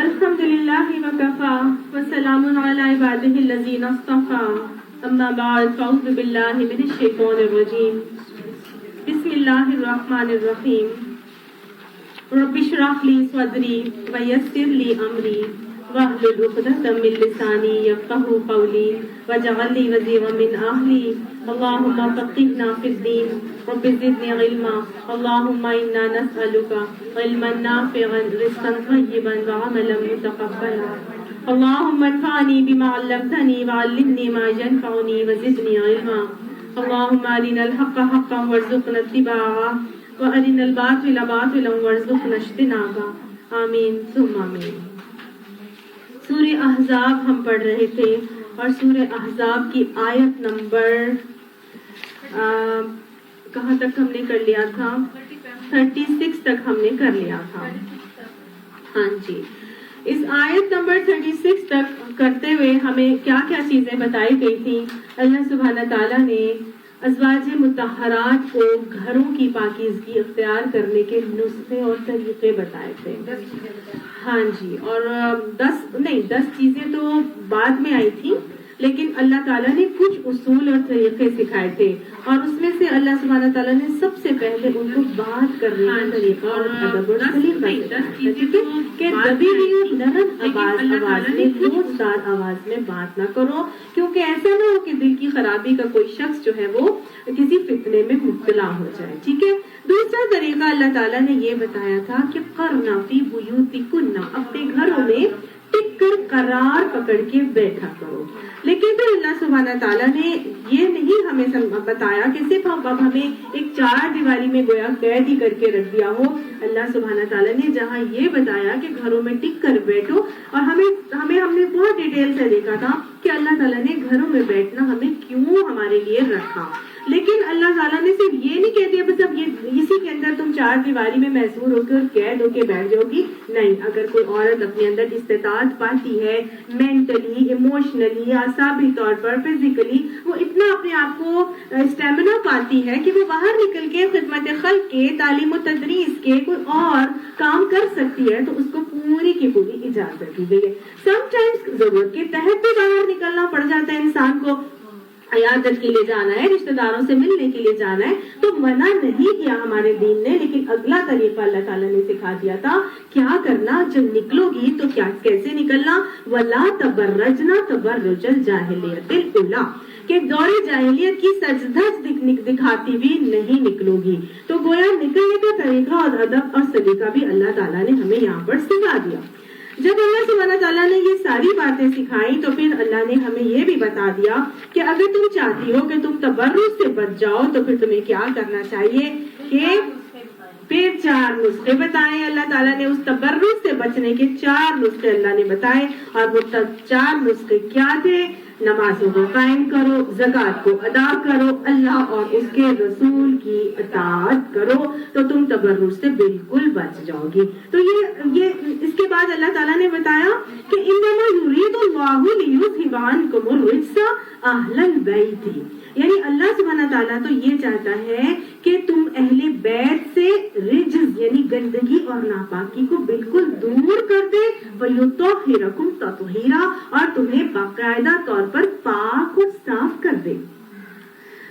الحمدللہ وکفا وسلام علی عبادہ الذین اصطفى اما بعد فاعوذ باللہ من الشیطان الرجیم بسم اللہ الرحمن الرحیم رب اشرح لی صدری ویسر لی امری واحلل عقدۃ من لسانی یفقہوا قولی واجعل لی وزیرا من اہلی اللہم فقہنا فی الدین رب زدنی علما اللہم انا نسألک علما نافعا رزقا طیبا وعملا متقبلا اللہم انفعنی بما علمتنی وعلمنی ما ینفعنی وزدنی علما اللہم ارنا الحق حقا وارزقنا اتباعہ وارنا الباطل باطلا وارزقنا اجتنابہ آمین ثم آمین۔ سورہ احزاب ہم پڑھ رہے تھے اور سورہ احزاب کی آیت نمبر کہاں تک ہم نے کر لیا تھا؟ 36 تک ہم نے کر لیا تھا۔ ہاں جی، اس آیت نمبر 36 تک کرتے ہوئے ہمیں کیا کیا چیزیں بتائی گئی تھی؟ اللہ سبحانہ تعالیٰ نے ازواج مطہرات کو گھروں کی پاکیزگی اختیار کرنے کے نسخے اور طریقے بتائے تھے۔ ہاں جی، اور 10 چیزیں تو بعد میں آئی تھی، لیکن اللہ تعالیٰ نے کچھ اصول اور طریقے سکھائے تھے، اور اس میں سے اللہ سبحانہ تعالیٰ نے سب سے پہلے ان کو بات کرنے کا طریقہ اور ادب اور سلیقہ کہ دبی ہوئی اور نرم آواز میں زوردار آواز میں بات نہ کرو، کیونکہ ایسا نہ ہو کہ دل کی خرابی کا کوئی شخص جو ہے وہ کسی فتنے میں مبتلا ہو جائے۔ ٹھیک ہے، دوسرا طریقہ اللہ تعالیٰ نے یہ بتایا تھا کہ قرنا فی بیوتکن، اپنے گھروں میں ٹک کر قرار پکڑ کے بیٹھا کرو۔ لیکن پھر اللہ سبحانہ تعالیٰ نے یہ نہیں ہمیں بتایا کہ صرف اب ہمیں ایک چار دیواری میں گویا قید ہی کر کے رکھ دیا ہو۔ اللہ سبحانہ تعالیٰ نے جہاں یہ بتایا کہ گھروں میں ٹک کر بیٹھو، اور ہم نے بہت ڈیٹیل سے دیکھا تھا کہ اللہ تعالیٰ نے گھروں میں بیٹھنا ہمیں کیوں ہمارے لیے رکھا۔ لیکن اللہ تعالیٰ نے صرف یہ نہیں کہہ دیا بس اب یہ اسی کے اندر تم چار دیواری میں محصور ہو کے اور قید ہو کے بیٹھ جاؤ گی، نہیں۔ اگر کوئی عورت اپنے اندر استطاعت پاتی ہے، مینٹلی، ایموشنلی، اعصابی طور پر، فزیکلی، وہ اتنا اپنے آپ کو اسٹیمنا پاتی ہے کہ وہ باہر نکل کے خدمت خلق کے، تعلیم و تدریس کے کوئی اور کام کر سکتی ہے، تو اس کو پوری کی پوری اجازت دی گئی ہے۔ سم ٹائمز ضرورت کے تحت بھی باہر نکلنا پڑ جاتا ہے انسان کو، عیادت کے لیے جانا ہے، رشتہ داروں سے ملنے کے لیے جانا ہے، تو منع نہیں کیا ہمارے دین نے، لیکن اگلا طریقہ اللہ تعالیٰ نے سکھا دیا تھا کیا کرنا جب نکلو گی تو کیسے نکلنا۔ وَلَا تَبَرَّجْنَا تَبَرُّجَ الْجَاهِلِيَّةِ الْأُولَىٰ، کہ دور جاہلیت کی سج دھج دکھاتی بھی نہیں نکلو گی۔ تو گویا نکلنے کا طریقہ اور ادب اور سلیقہ بھی اللہ تعالیٰ نے ہمیں یہاں پر سکھا دیا۔ جب اللہ سبحانہ تعالیٰ نے یہ ساری باتیں سکھائیں تو پھر اللہ نے ہمیں یہ بھی بتا دیا کہ اگر تم چاہتی ہو کہ تم تبرج سے بچ جاؤ تو پھر تمہیں کیا کرنا چاہیے، کہ پھر 4 نسخے بتائے اللہ تعالیٰ نے۔ اس تبرج سے بچنے کے 4 نسخے اللہ نے بتائے، اور وہ 4 نسخے کیا تھے؟ نمازوں کو قائم کرو، زکوٰۃ کو ادا کرو، اللہ اور اس کے رسول کی اطاعت کرو، تو تم تبرج سے بالکل بچ جاؤ گی۔ تو یہ اس کے بعد اللہ تعالیٰ نے بتایا کہ انما یرید اللہ لیذھب عنکم الرجس اہل البیت، یعنی اللہ سبحانہ تعالیٰ تو یہ چاہتا ہے کہ تم اہل بیت سے رجز یعنی گندگی اور ناپاکی کو بالکل دور کر دے، وَيُطَهِّرَكُمْ تَطْهِيرًا، اور تمہیں باقاعدہ طور پر پاک اور صاف کر دے۔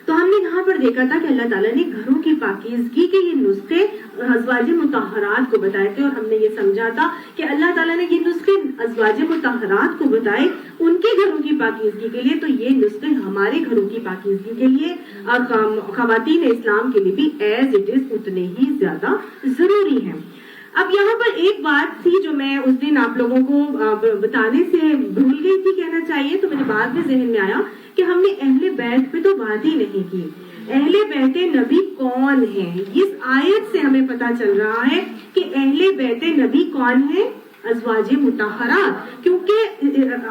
تو ہم نے یہاں پر دیکھا تھا کہ اللہ تعالیٰ نے گھروں کی پاکیزگی کے یہ نسخے ازواج مطہرات کو بتائے تھے، اور ہم نے یہ سمجھا تھا کہ اللہ تعالیٰ نے یہ نسخے ازواج مطہرات کو بتائے ان کے گھروں کی پاکیزگی کے لیے، تو یہ نسخے ہمارے گھروں کی پاکیزگی کے لیے اور خواتین اسلام کے لیے بھی ایز اٹ از اتنے ہی زیادہ ضروری ہیں۔ اب یہاں پر ایک بات تھی جو میں اس دن آپ لوگوں کو بتانے سے بھول گئی تھی کہنا چاہیے، تو میرے بعد میں ذہن میں آیا کہ ہم نے اہل بیت پہ تو بات ہی نہیں کی۔ اہل بیت نبی کون ہیں؟ اس آیت سے ہمیں پتا چل رہا ہے کہ اہل بیت نبی کون ہیں؟ ازواج مطہرات، کیونکہ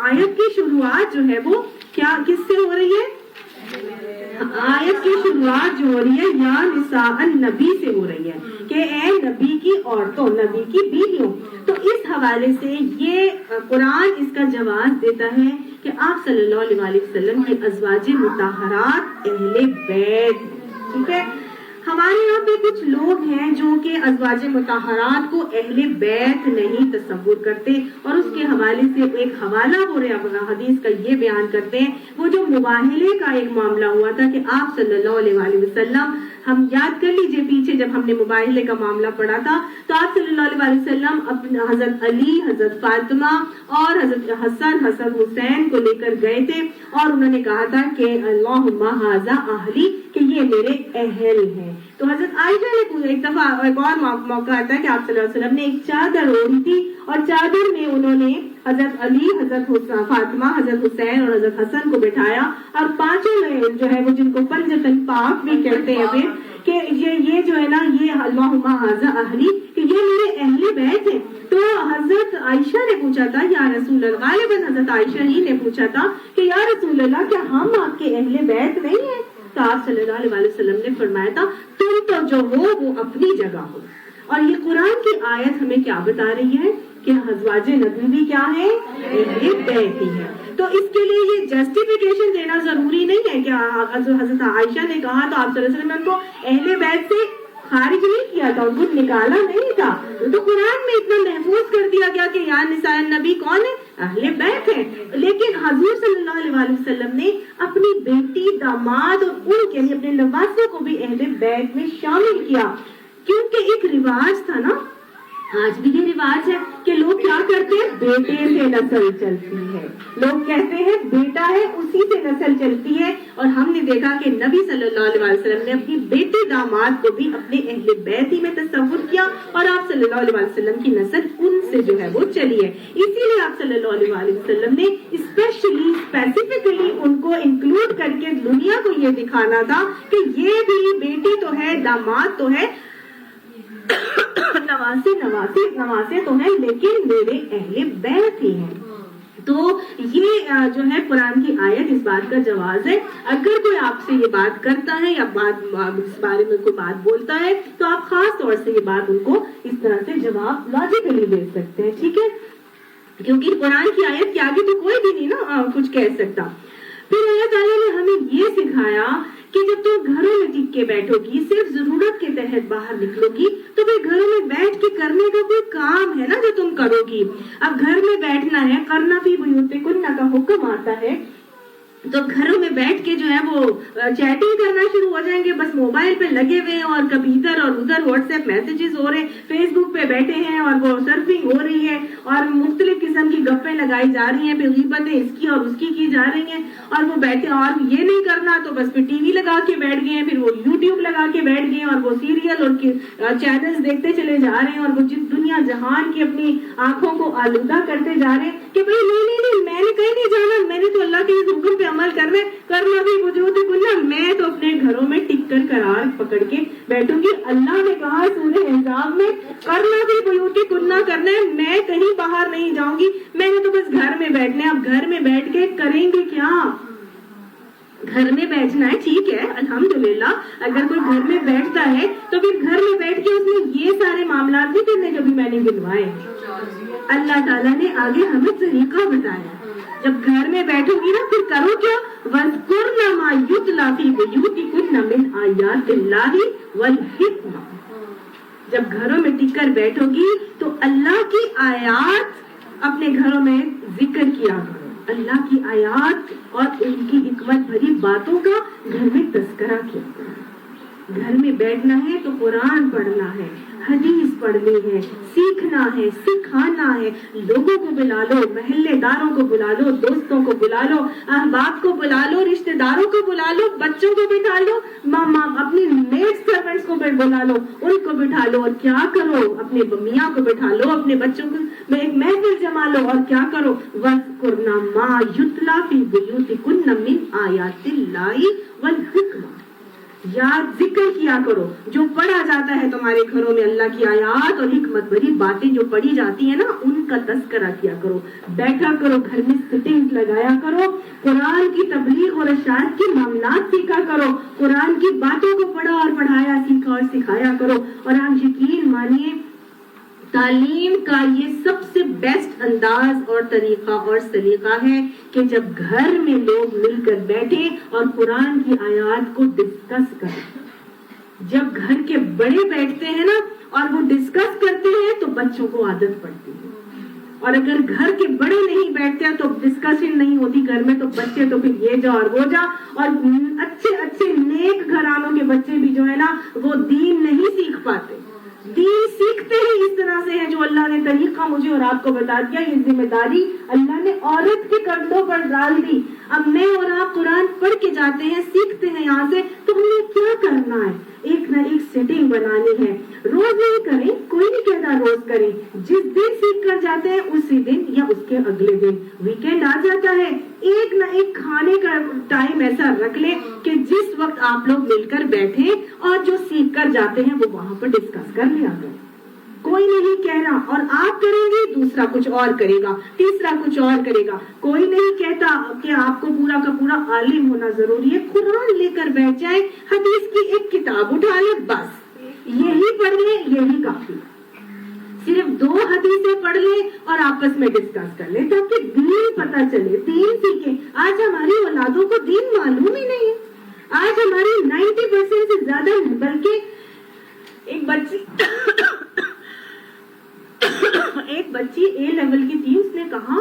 آیت کی شروعات جو ہے وہ کیا کس سے ہو رہی ہے؟ آیت کی شروعات جو ہو رہی ہے یا نساء النبی سے ہو رہی ہے کہ اے نبی کی عورتوں، نبی کی بیویوں۔ تو اس حوالے سے یہ قرآن اس کا جواز دیتا ہے کہ آپ صلی اللہ علیہ وسلم کی ازواج مطہرات اہل بیت، ٹھیک ہے۔ ہمارے یہاں پہ کچھ لوگ ہیں جو کہ ازواج مطہرات کو اہل بیت نہیں تصور کرتے، اور اس کے حوالے سے ایک حوالہ وہ حدیث کا یہ بیان کرتے ہیں، وہ جو مباہلے کا ایک معاملہ ہوا تھا کہ آپ صلی اللہ علیہ وآلہ وسلم، ہم یاد کر لیجئے پیچھے جب ہم نے مباہلے کا معاملہ پڑھا تھا تو آپ صلی اللہ علیہ وآلہ وسلم اپنے حضرت علی، حضرت فاطمہ اور حضرت حسن، حسن حسین کو لے کر گئے تھے، اور انہوں نے کہا تھا کہ اللہم ھذا اہلی، کہ یہ میرے اہل ہیں۔ تو حضرت عائشہ نے ایک دفعہ ایک اور موقع آتا ہے کہ آپ صلی اللہ علیہ وسلم نے ایک چادر اوڑھی تھی، اور چادر میں انہوں نے حضرت علی، حضرت فاطمہ، حضرت حسین اور حضرت حسن کو بٹھایا، اور پانچوں جو ہے وہ جن کو پنجتن پاک بھی کہتے ہیں پھر، کہ یہ جو ہے نا، یہ اللہم ھذا اہلی، کہ یہ میرے اہل بیت ہیں۔ تو حضرت عائشہ نے پوچھا تھا یا رسول اللہ، غالباً حضرت عائشہ ہی نے پوچھا تھا کہ یا رسول اللہ کیا ہم آپ کے اہل بیت نہیں ہیں؟ تو آپ صلی اللہ علیہ وسلم نے فرمایا تھا تم تو جو ہو وہ اپنی جگہ ہو۔ اور یہ قرآن کی آیت ہمیں کیا بتا رہی ہے کہ ازواج نبی بھی کیا ہے؟ اہل بیت ہی ہے۔ تو اس کے لیے یہ جسٹیفیکیشن دینا ضروری نہیں ہے کہ حضرت عائشہ نے کہا تو آپ صلی اللہ علیہ وسلم نے ان کو اہل بیت سے خارج نہیں کیا تھا، ان کو نکالا نہیں تھا، تو قرآن میں اتنا محفوظ کر دیا گیا کہ یا نساء النبی کون ہے؟ اہل بیت ہے۔ لیکن حضور صلی اللہ علیہ وسلم نے اپنی بیٹی، داماد اور ان کے لیے اپنے نواسوں کو بھی اہل بیت میں شامل کیا، کیونکہ ایک رواج تھا نا، آج بھی یہ رواج ہے کہ لوگ کیا کرتے ہیں؟ بیٹے سے نسل چلتی ہے، لوگ کہتے ہیں بیٹا ہے اسی سے نسل چلتی ہے، اور ہم نے دیکھا کہ نبی صلی اللہ علیہ وسلم نے اپنی بیٹے داماد کو بھی اپنے اہل بیت ہی میں تصور کیا، اور آپ صلی اللہ علیہ وسلم کی نسل ان سے جو ہے وہ چلی ہے۔ اسی لیے آپ صلی اللہ علیہ وسلم نے اسپیسیفکلی ان کو انکلوڈ کر کے دنیا کو یہ دکھانا تھا کہ یہ بھی بیٹی تو ہے، داماد تو ہے، نواسے تو ہیں، لیکن میرے اہل بیت ہی ہیں۔ تو یہ جو ہے قرآن کی آیت اس بات کا جواز ہے۔ اگر کوئی آپ سے یہ بات کرتا ہے یا اس بارے میں کوئی بات بولتا ہے تو آپ خاص طور سے یہ بات ان کو اس طرح سے جواب لاجیکلی دے سکتے ہیں، ٹھیک ہے، کیونکہ قرآن کی آیت کے آگے تو کوئی بھی نہیں نا کچھ کہہ سکتا۔ پھر اللہ تعالیٰ نے ہمیں یہ سکھایا کہ جب تم گھروں میں ٹک کے بیٹھو گی، صرف ضرورت کے تحت باہر نکلو گی، تو پھر گھروں میں بیٹھ کے کرنے کا کوئی کام ہے نا جو تم کرو گی۔ اب گھر میں بیٹھنا ہے، کرنا بھی بیوتکن کا حکم آتا ہے، تو گھروں میں بیٹھ کے جو ہے وہ چیٹنگ کرنا شروع ہو جائیں گے، بس موبائل پہ لگے ہوئے ہیں، اور کبھی ادھر اور ادھر واٹس ایپ میسیجز ہو رہے ہیں، فیس بک پہ بیٹھے ہیں اور وہ سرفنگ ہو رہی ہے، اور مختلف قسم کی گپیں لگائی جا رہی ہیں، پھر غیبتیں اس کی اور اس کی جا رہی ہیں، اور وہ بیٹھے، اور یہ نہیں کرنا تو بس پھر ٹی وی لگا کے بیٹھ گئے ہیں، پھر وہ یوٹیوب لگا کے بیٹھ گئے ہیں، اور وہ سیریل اور چینلز دیکھتے چلے جا رہے ہیں، اور وہ جس دنیا جہان کی اپنی آنکھوں کو آلودہ کرتے جا رہے ہیں کہ بھائی نہیں میں نے کہیں نہیں جانا، میں نے تو اللہ کے اس حکم پہ عمل کرنا بھی وجود ہے، میں تو اپنے گھروں میں ٹک کر قرار پکڑ کے بیٹھوں گی۔ اللہ نے کہا سورہ احزاب میں کرنا بھی بیوتکن کرنا ہے، میں کہیں باہر نہیں جاؤں گی، میں نے تو بس گھر میں بیٹھنا ہے۔ اب گھر میں بیٹھ کے کریں گے کیا؟ گھر میں بیٹھنا ہے، ٹھیک ہے، الحمدللہ اگر کوئی گھر میں بیٹھتا ہے تو پھر گھر میں بیٹھ کے اس میں یہ سارے معاملات نہیں کرنے جو بھی میں نے گنوائے۔ اللہ تعالیٰ نے آگے ہمیں طریقہ بتایا، جب گھر میں بیٹھو گی نا پھر کرو کیا؟ وَاذْكُرْنَ مَا يُتْلَىٰ فِي بُيُوتِكُنَّ مِنْ آيَاتِ اللَّهِ وَالْحِكْمَةِ۔ جب گھروں میں ٹک کر بیٹھو گی تو اللہ کی آیات اپنے گھروں میں ذکر کیا کرو، اللہ کی آیات اور ان کی حکمت بھری باتوں کا گھر میں تذکرہ کیا کرو۔ گھر میں بیٹھنا ہے تو قرآن پڑھنا ہے، حدیث پڑھنی ہے، سیکھنا ہے، سکھانا ہے، لوگوں کو بلا لو، محلے داروں کو بلا لو، دوستوں کو بلا لو، احباب کو بلا لو، رشتہ داروں کو بلا لو، بچوں کو بٹھا لو، اپنی میڈ سرونٹس کو بلا لو، ان کو بٹھا لو، اور کیا کرو؟ اپنے میاں کو بٹھا لو، اپنے بچوں کو ایک محفل جما لو، اور کیا کرو؟ وَاذْكُرْنَ مَا يُتْلَىٰ فِي بُيُوتِكُنَّ مِنْ آيَاتِ اللَّهِ وَالْحِكْمَةِ۔ یاد ذکر کیا کرو، جو پڑھا جاتا ہے تمہارے گھروں میں اللہ کی آیات اور حکمت بھری باتیں جو پڑھی جاتی ہیں نا، ان کا تذکرہ کیا کرو، بیٹھا کرو، گھر میں سٹنگ لگایا کرو، قرآن کی تبلیغ اور اشاعت کے معاملات سیکھا کرو، قرآن کی باتوں کو پڑھا اور پڑھایا، سیکھا اور سکھایا کرو۔ اور آپ یقین مانیے تعلیم کا یہ سب سے بیسٹ انداز اور طریقہ اور سلیقہ ہے کہ جب گھر میں لوگ مل کر بیٹھے اور قرآن کی آیات کو ڈسکس کریں۔ جب گھر کے بڑے بیٹھتے ہیں نا اور وہ ڈسکس کرتے ہیں تو بچوں کو عادت پڑتی ہے، اور اگر گھر کے بڑے نہیں بیٹھتے ہیں تو ڈسکشن نہیں ہوتی گھر میں، تو بچے تو پھر یہ جا اور وہ جا، اور اچھے اچھے نیک گھرانوں کے بچے بھی جو ہے نا وہ دین نہیں سیکھ پاتے. دین سیکھتے ہی اس طرح سے ہے جو اللہ نے طریقہ مجھے اور آپ کو بتا دیا. یہ ذمہ داری اللہ نے عورت کے کندھوں پر ڈال دی. اب میں اور آپ قرآن پڑھ کے جاتے ہیں، سیکھتے ہیں یہاں سے، تو ہمیں کیا کرنا ہے؟ ایک نہ ایک سیٹنگ بنانی ہے. روز نہیں کریں، کوئی نہیں کہتا روز کریں، جس دن سیکھ کر جاتے ہیں اسی دن یا اس کے اگلے دن ویکینڈ آ جاتا ہے، ایک نہ ایک کھانے کا ٹائم ایسا رکھ لیں کہ جس وقت آپ لوگ مل کر بیٹھیں اور جو سیکھ کر جاتے ہیں وہ وہاں پر ڈسکس کر لیا کریں. کوئی نہیں کہہ رہا، اور آپ کریں گے دوسرا کچھ اور کرے گا، تیسرا کچھ اور کرے گا. کوئی نہیں کہتا کہ آپ کو پورا کا پورا عالم ہونا ضروری ہے. قرآن لے کر بیٹھ جائیں، حدیث کی ایک کتاب اٹھا لیں، بس یہی پڑھ لیں، یہی کافی. صرف 2 حدیثیں پڑھ لیں اور آپس میں ڈسکس کر لیں تاکہ دین پتہ چلے، دین سیکھیں. آج ہماری اولادوں کو دین معلوم ہی نہیں ہے. آج ہماری 90% سے زیادہ، بلکہ ایک بچی اے لیول کی تھی، اس نے کہا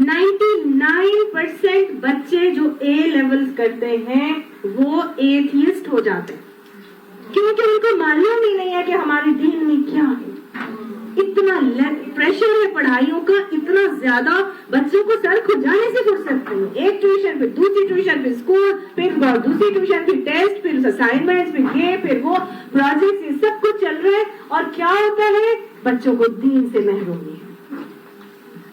99% بچے جو اے لیول کرتے ہیں وہ ایتھیسٹ ہو جاتے ہیں، کیونکہ ان کو معلوم ہی نہیں ہے کہ ہمارے دین میں کیا ہے. اتنا پریشر ہے پڑھائیوں کا، اتنا زیادہ، بچوں کو سر کھجانے سے فرصت نہیں. ایک ٹیوشن پھر دوسری ٹیوشن پھر اسکول پھر دوسری ٹیوشن پھر ٹیسٹ پھر اسائنمنٹ پھر یہ پھر وہ پروجیکٹ، یہ سب کچھ چل رہا ہے. اور کیا ہوتا ہے؟ بچوں کو دین سے محرومی ہے،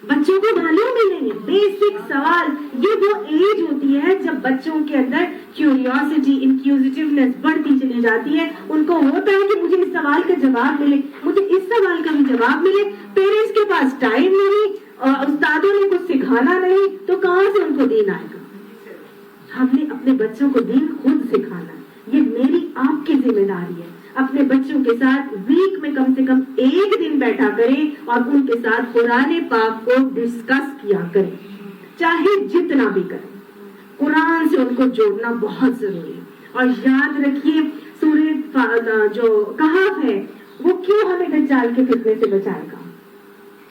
بچوں کو معلوم ہی نہیں ہے. بیسک سوال، یہ وہ ایج ہوتی ہے جب بچوں کے اندر کیوریوسٹی، انکیوزیٹیونیس بڑھتی چلی جاتی ہے. ان کو ہوتا ہے کہ مجھے اس سوال کا جواب ملے، مجھے اس سوال کا بھی جواب ملے. پیرنٹس کے پاس ٹائم نہیں، استادوں نے کچھ سکھانا نہیں، تو کہاں سے ان کو دین آئے گا؟ ہم نے اپنے بچوں کو دین خود سکھانا ہے. یہ میری آپ کی ذمہ داری ہے. اپنے بچوں کے ساتھ ویک میں کم سے کم ایک دن بیٹھا کریں اور ان کے ساتھ قرآن پاک کو ڈسکس کیا کریں، چاہے جتنا بھی کریں. قرآن سے ان کو جوڑنا بہت ضروری ہے. اور یاد رکھیے سورہ جو کہف ہے وہ کیوں ہمیں دجال کے فتنے سے بچائے گا؟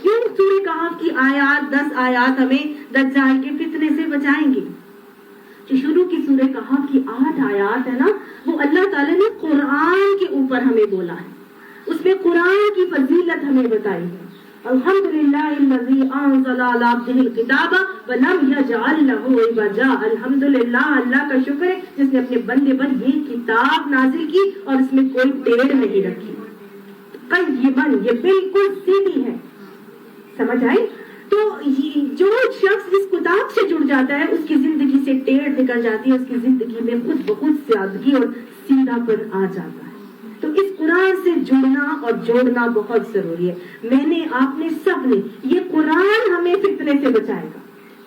کیوں سورہ کہف کی آیات 10 آیات ہمیں دجال کے فتنے سے بچائیں گے؟ جو شروع کی سورہ کہف کی 8 آیات ہے نا، وہ اللہ تعالیٰ نے قرآن کے اوپر ہمیں بولا ہے. اس میں قرآن کی فضیلت ہمیں بتائی ہے. الحمدللہ الذی انزل علی عبدہ الکتاب ولم یجعل لہ عوجا. الحمدللہ، اللہ کا شکر ہے جس نے اپنے بندے پر یہ کتاب نازل کی اور اس میں کوئی ٹیڑھ نہیں رکھی. قیمن، یہ بالکل سیدھی ہے. سمجھ آئی؟ تو جو شخص اس کتاب سے جڑ جاتا ہے اس کی زندگی سے ٹیڑھ نکل جاتی ہے، اس کی زندگی میں خود بخود سادگی اور سیدھا پر آ جاتا ہے. تو اس قرآن سے جڑنا اور جوڑنا بہت ضروری ہے. میں نے، آپ نے، سب نے، یہ قرآن ہمیں فتنے سے بچائے گا.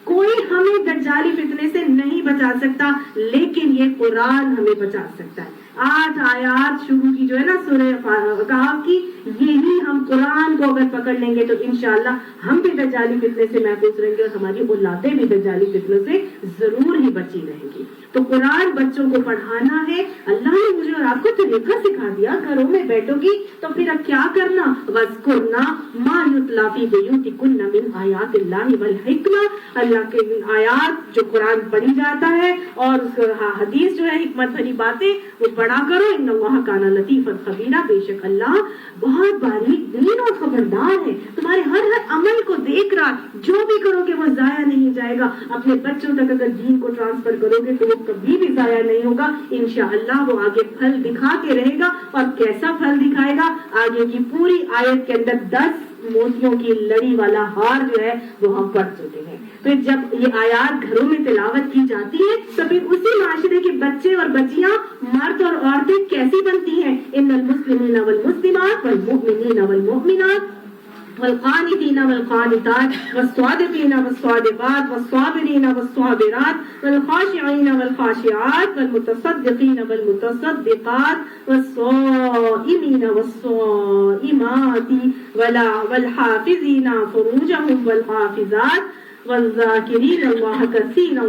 کوئی ہمیں دجالی فتنے سے نہیں بچا سکتا، لیکن یہ قرآن ہمیں بچا سکتا ہے. 8 آیات شروع کی جو ہے نا سورہ کہف کی، یہی ہم قرآن کو اگر پکڑ لیں گے تو انشاءاللہ ہم بھی دجالی فتنے سے محفوظ رہیں گے اور ہماری اولادیں بھی دجالی فتنوں سے ضرور ہی بچی رہیں گی. تو قرآن بچوں کو پڑھانا ہے. اللہ نے مجھے اور آپ کو طریقہ سکھا دیا. گھروں میں بیٹھو گی تو پھر اب کیا کرنا؟ وَاذْكُرْنَا مَا يُتْلَىٰ فِي بُيُوتِكُنَّ مِنْ آیَاتِ اللَّهِ وَالْحِکْمَةِ. اللہ کے آیات جو قرآن پڑھی جاتا ہے اور حدیث جو ہے حکمت بھری باتیں وہ پڑھا کرو. ان اللہ کان لطیفا خبیرا، بے شک اللہ بہت باریک بین اور خبردار ہے. تمہارے ہر عمل کو دیکھ رہا. جو بھی کرو گے وہ ضائع نہیں جائے گا. اپنے بچوں تک اگر دین کو ٹرانسفر کرو گے تو وہ کبھی بھی ضائع نہیں ہوگا. انشاءاللہ وہ آگے پھل دکھا کے رہے گا. اور کیسا پھل دکھائے گا؟ آگے کی پوری آیت کے اندر 10 موتیوں کی لڑی والا ہار جو ہے وہ ہم پڑھ چکے ہیں. پھر جب یہ آیات گھروں میں تلاوت کی جاتی ہے تو پھر اسی معاشرے کے بچے اور بچیاں، مرد اور عورتیں کیسی بنتی ہیں؟ ان المسلمین والمسلمات والمؤمنین والمؤمنات والقانتین والقانتات والصادقین والصادقات والصابرین والصابرات والخاشعین والخاشعات والمتصدقین والمتصدقات والصائمین والصائمات والحافظین فروجهم والحافظات والذاکرین اللہ کثیرا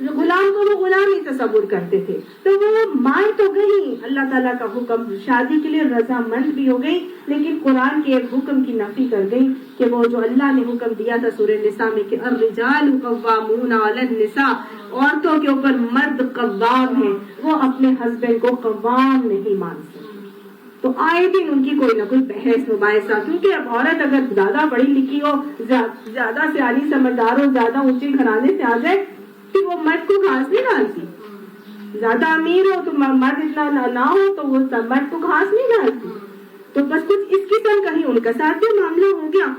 غلام کو وہ غلام ہی تصور کرتے تھے. تو وہ مان تو گئی اللہ تعالیٰ کا حکم, شادی کے لیے رضامند بھی ہو گئی, لیکن قرآن کے ایک حکم کی نفی کر گئی کہ وہ جو اللہ نے حکم دیا تھا سورہ نساء میں کہ الرجال قوامون علی النساء, عورتوں کے اوپر مرد قوام ہیں, وہ اپنے ہسبینڈ کو قوام نہیں مان سکتے. تو آئے دن ان کی کوئی نہ کوئی بحث مباحثہ, کیونکہ اب عورت اگر زیادہ پڑھی لکھی ہو, زیادہ سیاسی سمجھدار ہو, زیادہ اونچے گھرانے سے آ جائے تو وہ مرد کو گھاس نہیں ڈالتی. زیادہ امیر ہو تو مرد اتنا نہ ہو تو وہ مرد کو گھاس نہیں ڈالتی. تو بس کچھ اس قسم کا ہی ان کا ساتھ بھی معاملہ ہو گیا.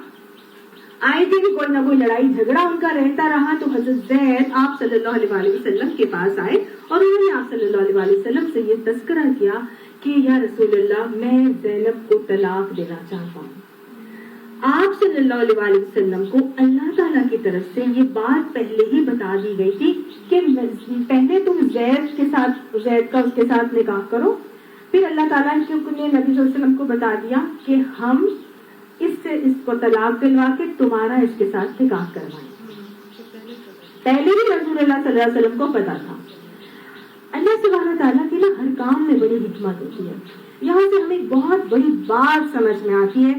آئے دن کوئی نہ کوئی لڑائی جھگڑا ان کا رہتا رہا. تو حضرت زید آپ صلی اللہ علیہ وسلم کے پاس آئے اور انہوں نے آپ صلی اللہ علیہ وسلم سے یہ تذکرہ کیا کہ یا رسول اللہ, میں زینب کو طلاق دینا چاہتا ہوں. آپ صلی اللہ علیہ وسلم کو اللہ تعالیٰ کی طرف سے یہ بات پہلے ہی بتا دی گئی تھی کہ پہلے تم زید کا اس کے ساتھ نکاح کرو, پھر اللہ تعالیٰ نے نبی صلی اللہ علیہ وسلم کو بتا دیا کہ ہم اس کو طلاق دلوا کے تمہارا اس کے ساتھ نکاح کروائیں. پہلے بھی رسول اللہ صلی اللہ علیہ وسلم کو پتا تھا. اللہ سبحانہ تعالیٰ کی ہر کام میں بڑی حکمت ہوتی ہے. یہاں سے ہمیں بہت بڑی بات سمجھ میں آتی ہے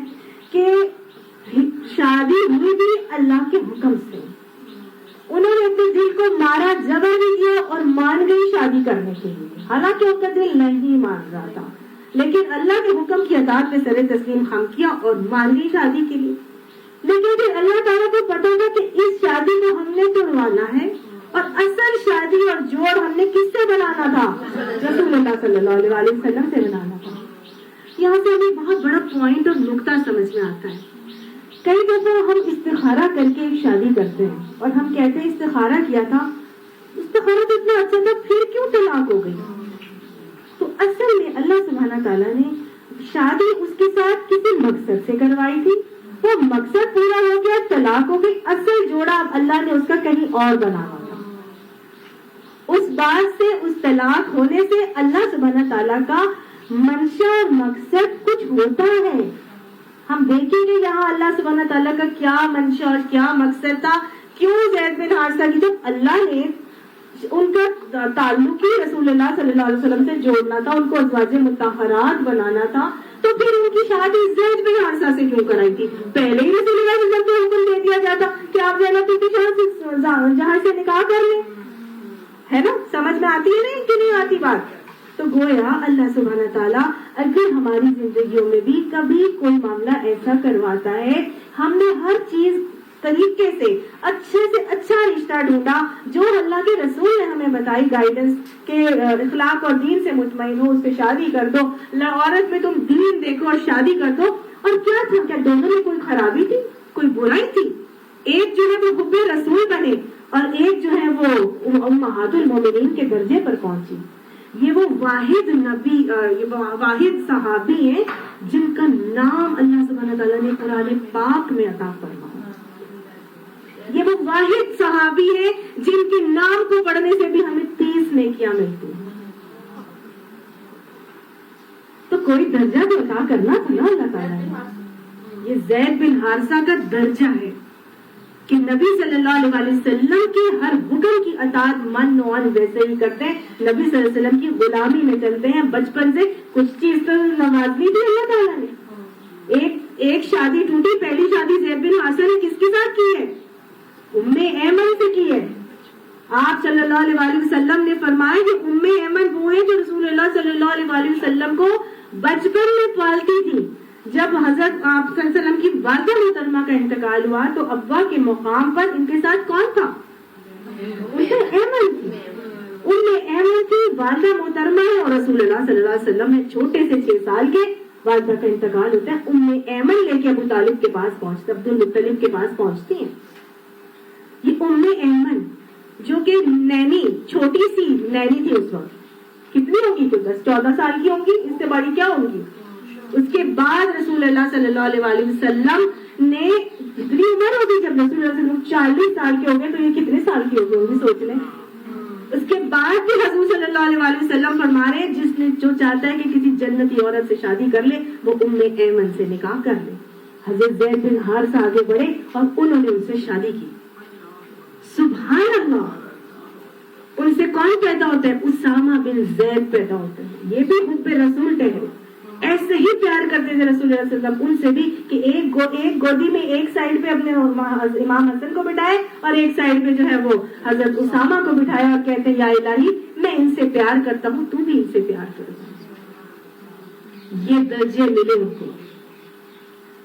کہ شادی ہوئی بھی اللہ کے حکم سے. انہوں نے اپنے دل کو مارا, جبر بھی دیا اور مان گئی شادی کرنے کے لیے, حالانکہ ان کا دل نہیں مان رہا تھا, لیکن اللہ کے حکم کی اطاعت پہ سر تسلیم خم کیا اور مان گئی شادی کے لیے. لیکن پھر اللہ تعالیٰ کو پتا تھا کہ اس شادی کو ہم نے توڑوانا ہے, اور اصل شادی اور جوڑ ہم نے کس سے بنانا تھا؟ رسول اللہ صلی اللہ علیہ وسلم سے بنانا تھا. یہاں سے ہمیں بہت بڑا پوائنٹ اور نقطہ سمجھ میں آتا ہے. کئی دفعہ ہم استخارہ کر کے ایک شادی کرتے ہیں اور ہم کہتے ہیں استخارہ کیا تھا, استخارہ تو اتنا اچھا تھا, پھر کیوں طلاق ہو گئی؟ تو اصل میں اللہ سبحانہ تعالیٰ نے شادی اس کے ساتھ کسی مقصد سے کروائی تھی, وہ مقصد پورا ہو گیا, طلاق ہو گئی. اصل جوڑا اللہ نے اس کا کہیں اور بنانا تھا. اس بات سے, اس طلاق ہونے سے اللہ سبحانہ تعالیٰ کا منشا اور مقصد کچھ ہوتا ہے. ہم دیکھیں گے یہاں اللہ سبحانہ تعالیٰ کا کیا منشا اور کیا مقصد تھا. کیوں زید بن حارثہ کی جب اللہ نے ان کا تعلق ہی رسول اللہ صلی اللہ علیہ وسلم سے جوڑنا تھا, ان کو ازواج مطہرات بنانا تھا, تو پھر ان کی شادی زید بن حارثہ سے کیوں کرائی تھی؟ پہلے ہی رسول اللہ صلی اللہ علیہ وسلم کو حکم دے دیا جاتا کہ آپ زینب کی جہاں سے نکاح کر لیں. ہے نا, سمجھ میں آتی ہے نہیں کہ نہیں آتی بات؟ تو گویا اللہ سبحانہ تعالیٰ اگر ہماری زندگیوں میں بھی کبھی کوئی معاملہ ایسا کرواتا ہے, ہم نے ہر چیز طریقے سے اچھا رشتہ ڈھونڈا جو اللہ کے رسول نے ہمیں بتائی گائیڈنس کہ اخلاق اور دین سے مطمئن ہو, اس پہ شادی کر دو, عورت میں تم دین دیکھو اور شادی کر دو. اور کیا تھا, کیا دونوں میں کوئی خرابی تھی, کوئی برائی تھی؟ ایک جو ہے وہ حب رسول بنے اور ایک جو ہے وہ امہات المومنین کے درجے پر پہنچی. یہ وہ واحد نبی, یہ واحد صحابی ہیں جن کا نام اللہ سبحانہ تعالیٰ نے قرآن پاک میں عطا فرمایا. یہ وہ واحد صحابی ہیں جن کے نام کو پڑھنے سے بھی ہمیں 30 نیکیاں ملتی ہیں. تو کوئی درجہ بھی عطا کرنا تھا نا اللہ تعالیٰ نے. یہ زید بن حارثہ کا درجہ ہے کہ نبی صلی اللہ علیہ وسلم کے ہر حکم کی اطاعت من نوان ویسے ہی کرتے ہیں, نبی صلی اللہ علیہ وسلم کی غلامی میں چلتے ہیں. بچپن سے کچھ چیز تو نوازنی تھی اللہ تعالیٰ نے. ایک شادی ٹوٹی, پہلی شادی زید بن حارثہ نے کس کے ساتھ کی ہے؟ ام ایمن سے کی ہے. آپ صلی اللہ علیہ وسلم نے فرمایا کہ ام ایمن وہ ہے جو رسول اللہ صلی اللہ علیہ وسلم کو بچپن میں پالتی تھی. جب حضرت آپ صلی اللہ علیہ وسلم کی والدہ محترمہ کا انتقال ہوا تو ابا کے مقام پر ان کے ساتھ کون تھا؟ ایمن تھی. ایمن کی والدہ محترمہ ہے اور رسول اللہ صلی اللہ علیہ وسلم نے چھوٹے سے 6 سال کے والدہ کا انتقال ہوتا ہے. ایمن لے کے ابو طالب کے پاس پہنچتے, عبد المطلب کے پاس پہنچتی ہیں. یہ ایمن جو کہ نینی, چھوٹی سی نینی تھی اس وقت, کتنی ہوگی؟ تو 10-14 سال کی ہوں گی, اس سے بڑی کیا ہوں گی. اس کے بعد رسول اللہ صلی اللہ علیہ وسلم نے اتنی عمر ہوگی, جب رسول اللہ صلی اللہ علیہ وسلم 40 سال کے ہو گئے تو یہ کتنے سال کی ہوگی سوچ لیں. اس کے بعد بھی حضور صلی اللہ علیہ وسلم فرما رہے ہیں جس نے جو چاہتا ہے کہ کسی جنتی عورت سے شادی کر لے وہ ایمن سے نکاح کر لے. حضرت زید بن حارثہ آگے بڑھے اور انہوں نے ان سے شادی کی. سبحان اللہ, ان سے کون پیدا ہوتا ہے؟ اسامہ بن زید پیدا ہوتے ہیں. یہ بھی حب رسول ٹھہرے. ایسے ہی پیار کرتے تھے رسول اللہ صلی اللہ علیہ وسلم ان سے بھی کہ ایک گودی میں ایک سائڈ پہ اپنے امام حسن کو بٹھائے اور ایک سائڈ پہ جو ہے وہ حضرت اسامہ کو بٹھایا اور کہتے ہیں یا الہی میں ان سے پیار کرتا ہوں تو بھی ان سے پیار کرو. یہ درجے ملے ان کو.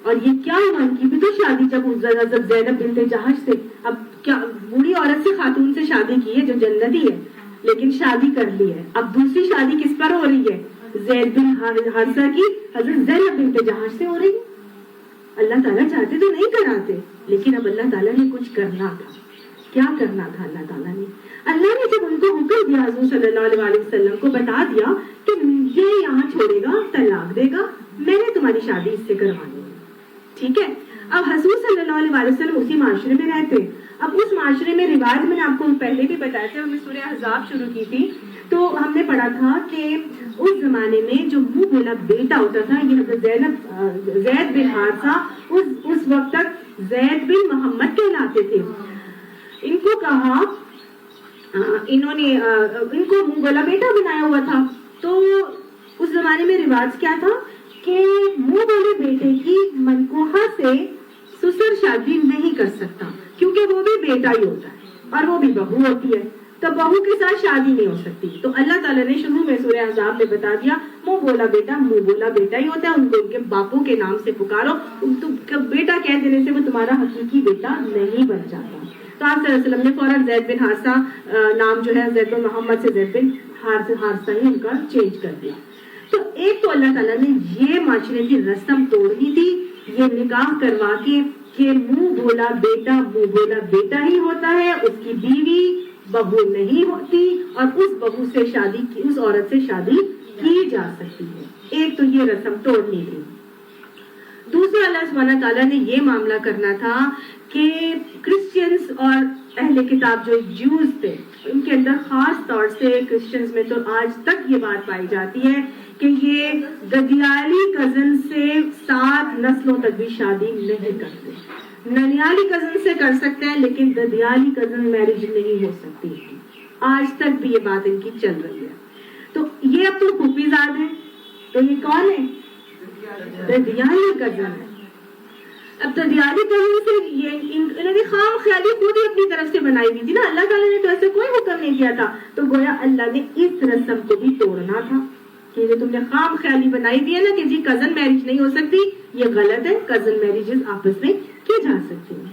اور یہ کیا ہوا ان کی بھی تو شادی جب حضرت زینب بنت جہش سے, اب کیا بوڑھی عورت سے خاتون سے شادی کی ہے جو جنتی ہے لیکن شادی کر لی ہے. اب دوسری شادی کس پر ہو رہی ہے؟ زید بن حارثہ کی حضرت زینب بنت جہش سے ہو رہی ہے. اللہ تعالیٰ چاہتے تو نہیں کراتے لیکن اب اللہ تعالیٰ نے کچھ کرنا تھا. کیا کرنا تھا اللہ تعالیٰ نے؟ اللہ نے جب ان کو حکم دیا, حضور صلی اللہ علیہ وسلم کو بتا دیا کہ یہ یہاں چھوڑے گا, طلاق دے گا, میں نے تمہاری شادی اس سے کروانی ہے. ٹھیک ہے. اب حضور صلی اللہ علیہ وسلم اسی معاشرے میں رہتے. اب اس معاشرے میں رواج میں نے آپ کو پہلے بھی بتایا تھا, ہم نے سورہ احزاب شروع کی تھی تو ہم نے پڑھا تھا کہ اس زمانے میں جو منہ بولا بیٹا ہوتا تھا یہ حضرت زید بن حارثہ اس وقت تک زید بن محمد کہلاتے تھے. ان کو کہا, انہوں نے ان کو منہ بولا بیٹا بنایا ہوا تھا. تو اس زمانے میں رواج کیا تھا کہ منہ بولے بیٹے کی منکوحہ سے سسر شادی نہیں کر سکتا کیونکہ وہ بھی بیٹا ہی ہوتا ہے اور وہ بھی بہو ہوتی ہے, تو بہو کے ساتھ شادی نہیں ہو سکتی. تو اللہ تعالیٰ نے شروع میں سورہ احزاب میں بتا دیا منہ بولا بیٹا ہی ہوتا ہے, ان کو ان کے باپوں کے نام سے پکارو. بیٹا کہہ دینے سے وہ تمہارا حقیقی بیٹا نہیں بن جاتا. تو آپ صلی اللہ علیہ وسلم نے فوراً زید بن حارثہ نام جو ہے زید بن محمد سے زید بن حارثہ ہی ان کا چینج کر دیا. تو ایک تو اللہ تعالیٰ نے یہ معاشرے کی رسم توڑنی تھی, یہ نکاح کروا کے کہ منہ بولا بیٹا ہی ہوتا ہے, اس کی بیوی بہو نہیں ہوتی اور اس بہو سے شادی اس عورت سے شادی کی جا سکتی ہے. ایک تو یہ رسم توڑنی تھی. دوسرا اللہ سبحانہ تعالیٰ نے یہ معاملہ کرنا تھا کہ کرسچنز اور اہل کتاب جو جوز تھے ان کے اندر خاص طور سے کرسچنز میں تو آج تک یہ بات پائی جاتی ہے کہ یہ ددیالی کزن سے 7 نسلوں تک بھی شادی نہیں کرتے. ننیالی کزن سے کر سکتے ہیں لیکن ددیالی کزن میرج نہیں ہو سکتی. آج تک بھی یہ بات ان کی چل رہی ہے. تو یہ اب تو پھوپھی زاد ہیں, تو یہ کون ہے؟ ددیالی کزن ہے. اب ددیالی کزن سے یہ انہوں نے خام خیالی خود ہی اپنی طرف سے بنائی ہوئی تھی نا, اللہ تعالیٰ نے تو ایسے کوئی حکم نہیں کیا تھا. تو گویا اللہ نے اس رسم کو بھی توڑنا تھا کہ تم نے خام خیالی بنائی دی ہے نا کہ جی کزن میرج نہیں ہو سکتی, یہ غلط ہے. کزن میرجز آپس میں کی جا سکتی ہیں.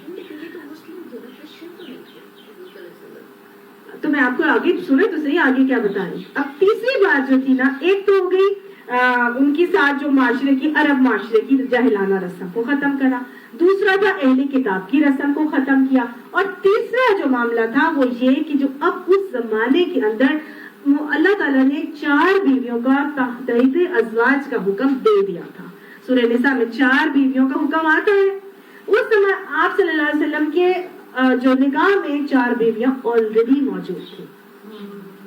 تو میں آپ کو آگے سنیں تو صحیح آگے کیا بتا رہی. اب تیسری بات جو تھی نا, ایک تو ہو گئی ان کی ساتھ جو معاشرے کی عرب معاشرے کی جاہلانہ رسم کو ختم کرا, دوسرا تھا اہل کتاب کی رسم کو ختم کیا, اور تیسرا جو معاملہ تھا وہ یہ کہ جو اب اس زمانے کے اندر اللہ تعالیٰ نے 4 بیویوں کا تحت ازواج کا حکم دے دیا تھا. سورہ نساء میں 4 بیویوں کا حکم آتا ہے. اس سمے آپ صلی اللہ علیہ وسلم کے جو نکاح میں 4 بیویاں آلریڈی موجود تھی.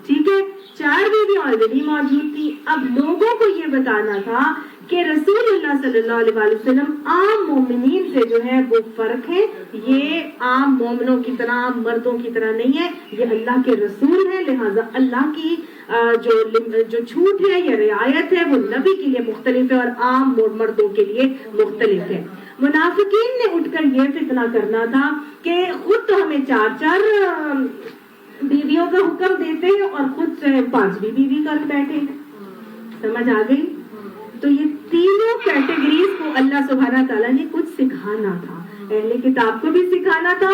ٹھیک ہے, 4 بیویاں آلریڈی موجود تھی. اب لوگوں کو یہ بتانا تھا کہ رسول اللہ صلی اللہ علیہ وسلم عام مومنین سے جو ہے وہ فرق ہے. یہ عام مومنوں کی طرح, عام مردوں کی طرح نہیں ہے, یہ اللہ کے رسول ہے. لہٰذا اللہ کی جو چھوٹ ہے یا رعایت ہے وہ نبی کے لیے مختلف ہے اور عام مردوں کے لیے مختلف ہے. منافقین نے اٹھ کر یہ فتنہ کرنا تھا کہ خود تو ہمیں 4 بیویوں کا حکم دیتے ہیں اور خود 5ویں بیوی کر بیٹھے ہیں. سمجھ آ گئی؟ تو یہ تینوں کیٹیگریز کو اللہ سبحانہ تعالیٰ نے کچھ سکھانا تھا. اہل کتاب کو بھی سکھانا تھا,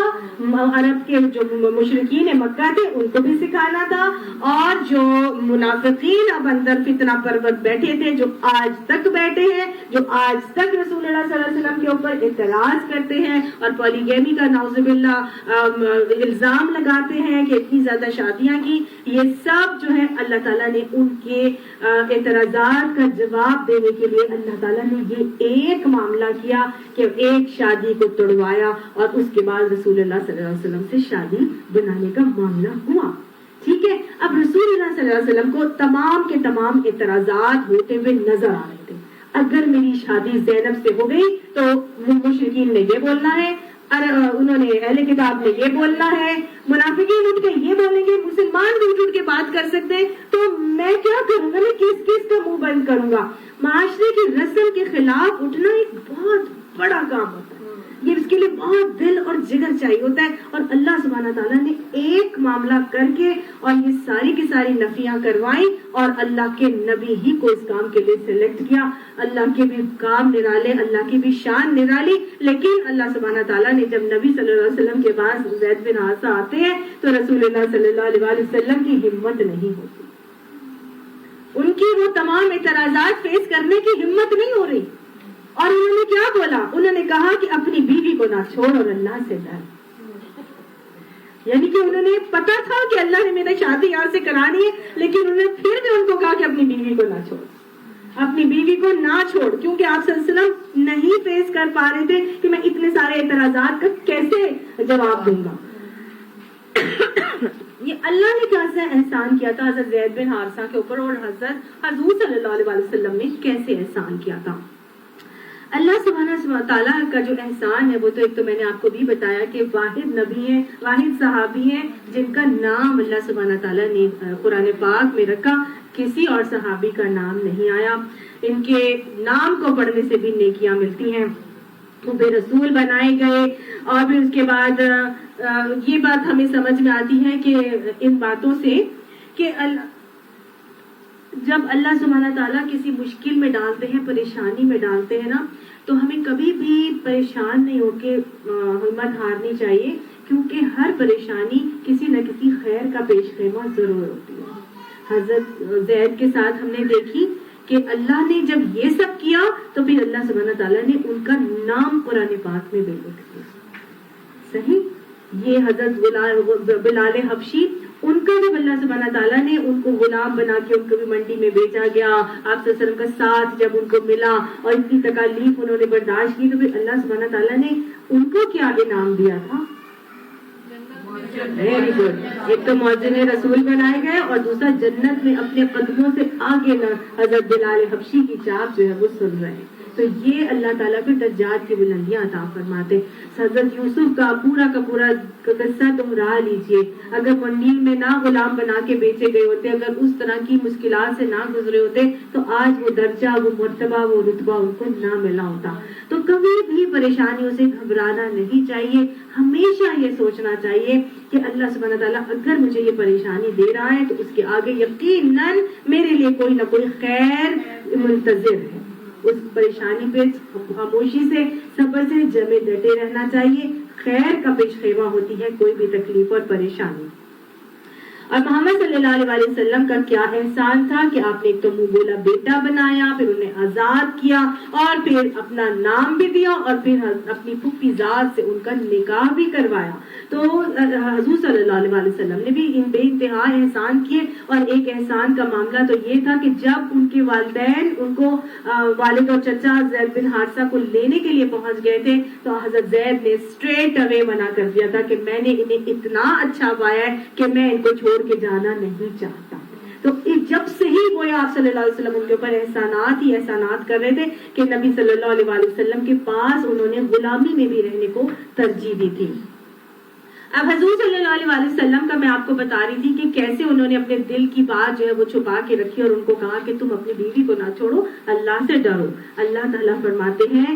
عرب کے جو مشرکین مکہ تھے ان کو بھی سکھانا تھا, اور جو منافقین اب اندر فتنہ پرور بیٹھے تھے, جو آج تک بیٹھے ہیں, جو آج تک رسول اللہ صلی اللہ علیہ وسلم کے اوپر اعتراض کرتے ہیں اور پولیگیمی کا نعوذ باللہ الزام لگاتے ہیں کہ اتنی زیادہ شادیاں کی, یہ سب جو ہے اللہ تعالیٰ نے ان کے اعتراضات کا جواب دینے کے لیے اللہ تعالیٰ نے یہ ایک معاملہ کیا کہ ایک شادی کو توڑوایا اور اس کے بعد رسول اللہ صلی اللہ علیہ وسلم سے شادی بنانے کا معاملہ ہوا. ٹھیک ہے, اب رسول اللہ صلی اللہ علیہ وسلم کو تمام کے تمام اعتراضات ہوتے ہوئے نظر آ رہے تھے. اگر میری شادی زینب سے ہو گئی تو مشرکین نے یہ بولنا ہے, انہوں نے اہل کتاب نے یہ بولنا ہے, منافقین اٹھ کے یہ بولیں گے, مسلمان بھی اٹھ کے بات کر سکتے ہیں, تو میں کیا کروں گا, میں کس کس کا منہ بند کروں گا. معاشرے کی رسم کے خلاف اٹھنا ایک بہت بڑا کام ہوتا ہے, یہ اس کے لیے بہت دل اور جگر چاہیے ہوتا ہے. اور اللہ سبحانہ تعالیٰ نے ایک معاملہ کر کے اور یہ ساری کی ساری نفیاں کروائی, اور اللہ کے نبی ہی کو اس کام کے لیے سلیکٹ کیا. اللہ کے بھی کام نرالے, اللہ کی بھی شان نرالی, لیکن اللہ سبحانہ تعالیٰ نے جب نبی صلی اللہ علیہ وسلم کے پاس زید بن حارثہ آتے ہیں تو رسول اللہ صلی اللہ علیہ وسلم کی ہمت نہیں ہوتی, ان کی وہ تمام اعتراضات فیس کرنے کی ہمت نہیں ہو رہی. اور انہوں نے کیا بولا, انہوں نے کہا کہ اپنی بیوی کو نہ چھوڑ اور اللہ سے ڈر. یعنی کہ انہوں نے پتا تھا کہ اللہ نے میری شادی یہاں سے کرانی ہے, لیکن انہوں نے پھر بھی ان کو کہا کہ اپنی بیوی کو نہ چھوڑ, اپنی بیوی کو نہ چھوڑ, کیونکہ آپ صلی اللہ علیہ وسلم نہیں فیس کر پا رہے تھے کہ میں اتنے سارے اعتراضات کا کیسے جواب دوں گا. یہ اللہ نے کیسے احسان کیا تھا حضرت زید بن حارثہ کے اوپر, اور حضرت حضور صلی اللہ علیہ وسلم نے کیسے احسان کیا تھا. اللہ سبحانہ تعالیٰ کا جو احسان ہے وہ تو ایک تو میں نے آپ کو بھی بتایا کہ واحد نبی ہیں, واحد صحابی ہیں جن کا نام اللہ سبحانہ تعالیٰ نے قرآن پاک میں رکھا, کسی اور صحابی کا نام نہیں آیا. ان کے نام کو پڑھنے سے بھی نیکیاں ملتی ہیں. وہ بے رسول بنائے گئے, اور پھر اس کے بعد یہ بات ہمیں سمجھ میں آتی ہے کہ ان باتوں سے کہ جب اللہ سبحانہ تعالیٰ کسی مشکل میں ڈالتے ہیں, پریشانی میں ڈالتے ہیں نا, تو ہمیں کبھی بھی پریشان نہیں ہو کے ہمت ہارنی چاہیے, کیونکہ ہر پریشانی کسی نہ کسی خیر کا پیش خیمہ ضرور ہوتی ہے. حضرت زید کے ساتھ ہم نے دیکھی کہ اللہ نے جب یہ سب کیا تو پھر اللہ سبحانہ تعالیٰ نے ان کا نام قرآن پاک میں بھی لکھ دیا. صحیح, یہ حضرت بلال حبشی, ان کا جب اللہ سبحانہ تعالیٰ نے ان کو غلام بنا کے ان کو بھی منڈی میں بیچا گیا, آپ صلی اللہ علیہ وسلم کا ساتھ جب ان کو ملا اور اتنی تکالیف انہوں نے برداشت کی, تو پھر اللہ سبحانہ تعالیٰ نے ان کو کیا انعام دیا تھا. ویری گڈ, ایک تو مؤذن رسول بنائے گئے, اور دوسرا جنت میں اپنے قدموں سے آگے حضرت بلال حبشی کی چاپ جو ہے وہ سن رہے ہیں. تو یہ اللہ تعالیٰ پھر درجات کی بلندیاں عطا فرماتے. حضرت یوسف کا پورا قصہ دہرا لیجئے, اگر منڈی میں نہ غلام بنا کے بیچے گئے ہوتے, اگر اس طرح کی مشکلات سے نہ گزرے ہوتے, تو آج وہ درجہ, وہ مرتبہ, وہ رتبہ ان کو نہ ملا ہوتا. تو کبھی بھی پریشانیوں سے گھبرانا نہیں چاہیے, ہمیشہ یہ سوچنا چاہیے کہ اللہ سبحانہ تعالیٰ اگر مجھے یہ پریشانی دے رہا ہے تو اس کے آگے یقیناً میرے لیے کوئی نہ کوئی خیر منتظر ہے. اس پریشانی پہ خاموشی سے, صبر سے جمے ڈٹے رہنا چاہیے. خیر کا پیش خیمہ ہوتی ہے کوئی بھی تکلیف اور پریشانی. اور محمد صلی اللہ علیہ وسلم کا کیا احسان تھا کہ آپ نے ایک تو منہ بولا بیٹا بنایا, پھر انہیں آزاد کیا, اور پھر اپنا نام بھی دیا, اور پھر اپنی پھوپھی ذات سے ان کا نکاح بھی کروایا. تو حضور صلی اللہ علیہ وسلم نے بھی ان بے انتہا احسان کیے. اور ایک احسان کا معاملہ تو یہ تھا کہ جب ان کے والدین ان کو والد اور چچا زید بن حارثہ کو لینے کے لیے پہنچ گئے تھے, تو حضرت زید نے اسٹریٹ اوے منع کر دیا تھا کہ میں نے انہیں اتنا اچھا پایا ہے کہ میں ان کو چھوڑ کے جانا نہیں چاہتا. تو جب سے ہی گویا آپ صلی اللہ علیہ وسلم ان کے اوپر احسانات ہی احسانات کر رہے تھے کہ نبی صلی اللہ علیہ وسلم کے پاس انہوں نے غلامی میں بھی رہنے کو ترجیح دی تھی. اب حضور صلی اللہ علیہ وسلم کا میں آپ کو بتا رہی تھی کہ کیسے انہوں نے اپنے دل کی بات جو ہے وہ چھپا کے رکھی, اور ان کو کہا کہ تم اپنی بیوی کو نہ چھوڑو, اللہ سے ڈرو. اللہ تعالیٰ فرماتے ہیں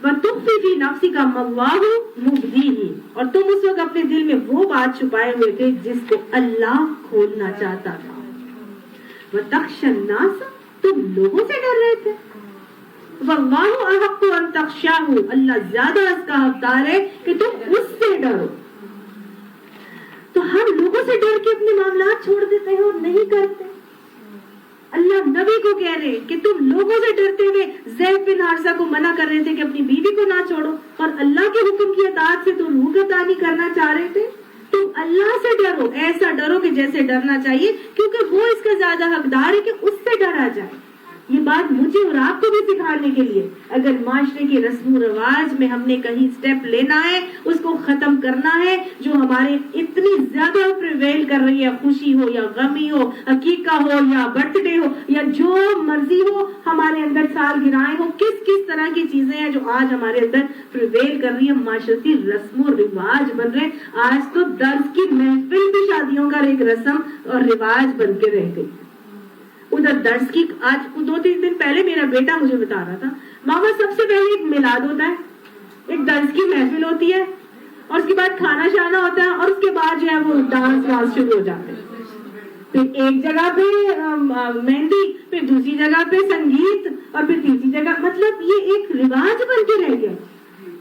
وَتُخْفِي فِي نَفْسِكَ مَا اللَّهُ مُبْدِيهِ, اور تم اس وقت اپنے دل میں وہ بات چھپائے ہوئے تھے جس کو اللہ کھولنا چاہتا تھا. وَتَخْشَى النَّاسَ, تم لوگوں سے ڈر رہے تھے. وَاللَّهُ أَحَقُّ أَن تَخْشَاهُ, اللہ زیادہ اس کا حقدار ہے کہ تم اس سے ڈرو. تو ہم لوگوں سے ڈر کے اپنے معاملات چھوڑ دیتے ہیں اور نہیں کرتے. اللہ نبی کو کہہ رہے کہ تم لوگوں سے ڈرتے ہوئے زید بن حارثہ کو منع کر رہے تھے کہ اپنی بیوی کو نہ چھوڑو, اور اللہ کے حکم کی اطاعت سے تم روح گردانی کرنا چاہ رہے تھے. تم اللہ سے ڈرو, ایسا ڈرو کہ جیسے ڈرنا چاہیے, کیونکہ وہ اس کا زیادہ حقدار ہے کہ اس سے ڈرا جائے. یہ بات مجھے اور آپ کو بھی سکھانے کے لیے, اگر معاشرے کی رسم و رواج میں ہم نے کہیں سٹیپ لینا ہے, اس کو ختم کرنا ہے, جو ہمارے اتنی زیادہ پریویل کر رہی ہے, خوشی ہو یا غمی ہو, عقیقہ ہو یا برتھ ڈے ہو یا جو مرضی ہو, ہمارے اندر سالگرہیں ہو, کس کس طرح کی چیزیں ہیں جو آج ہمارے اندر پریویل کر رہی ہیں، معاشرتی رسم و رواج بن رہے ہیں۔ آج تو درس کی محفل بھی شادیوں کا ایک رسم اور رواج بن کے رہ گئی۔ ادھر درس کی، آج 2-3 دن پہلے میرا بیٹا مجھے بتا رہا تھا، ماما سب سے پہلے ایک میلاد ہوتا ہے، ایک درس کی محفل ہوتی ہے، اور اس کے بعد کھانا شانا ہوتا ہے، اور اس کے بعد جو ہے وہ ڈانس وانس شروع ہو جاتے ہیں۔ پھر ایک جگہ پہ مہندی، پھر دوسری جگہ پہ سنگیت، اور پھر تیسری جگہ، مطلب یہ ایک رواج بن کے رہ گیا۔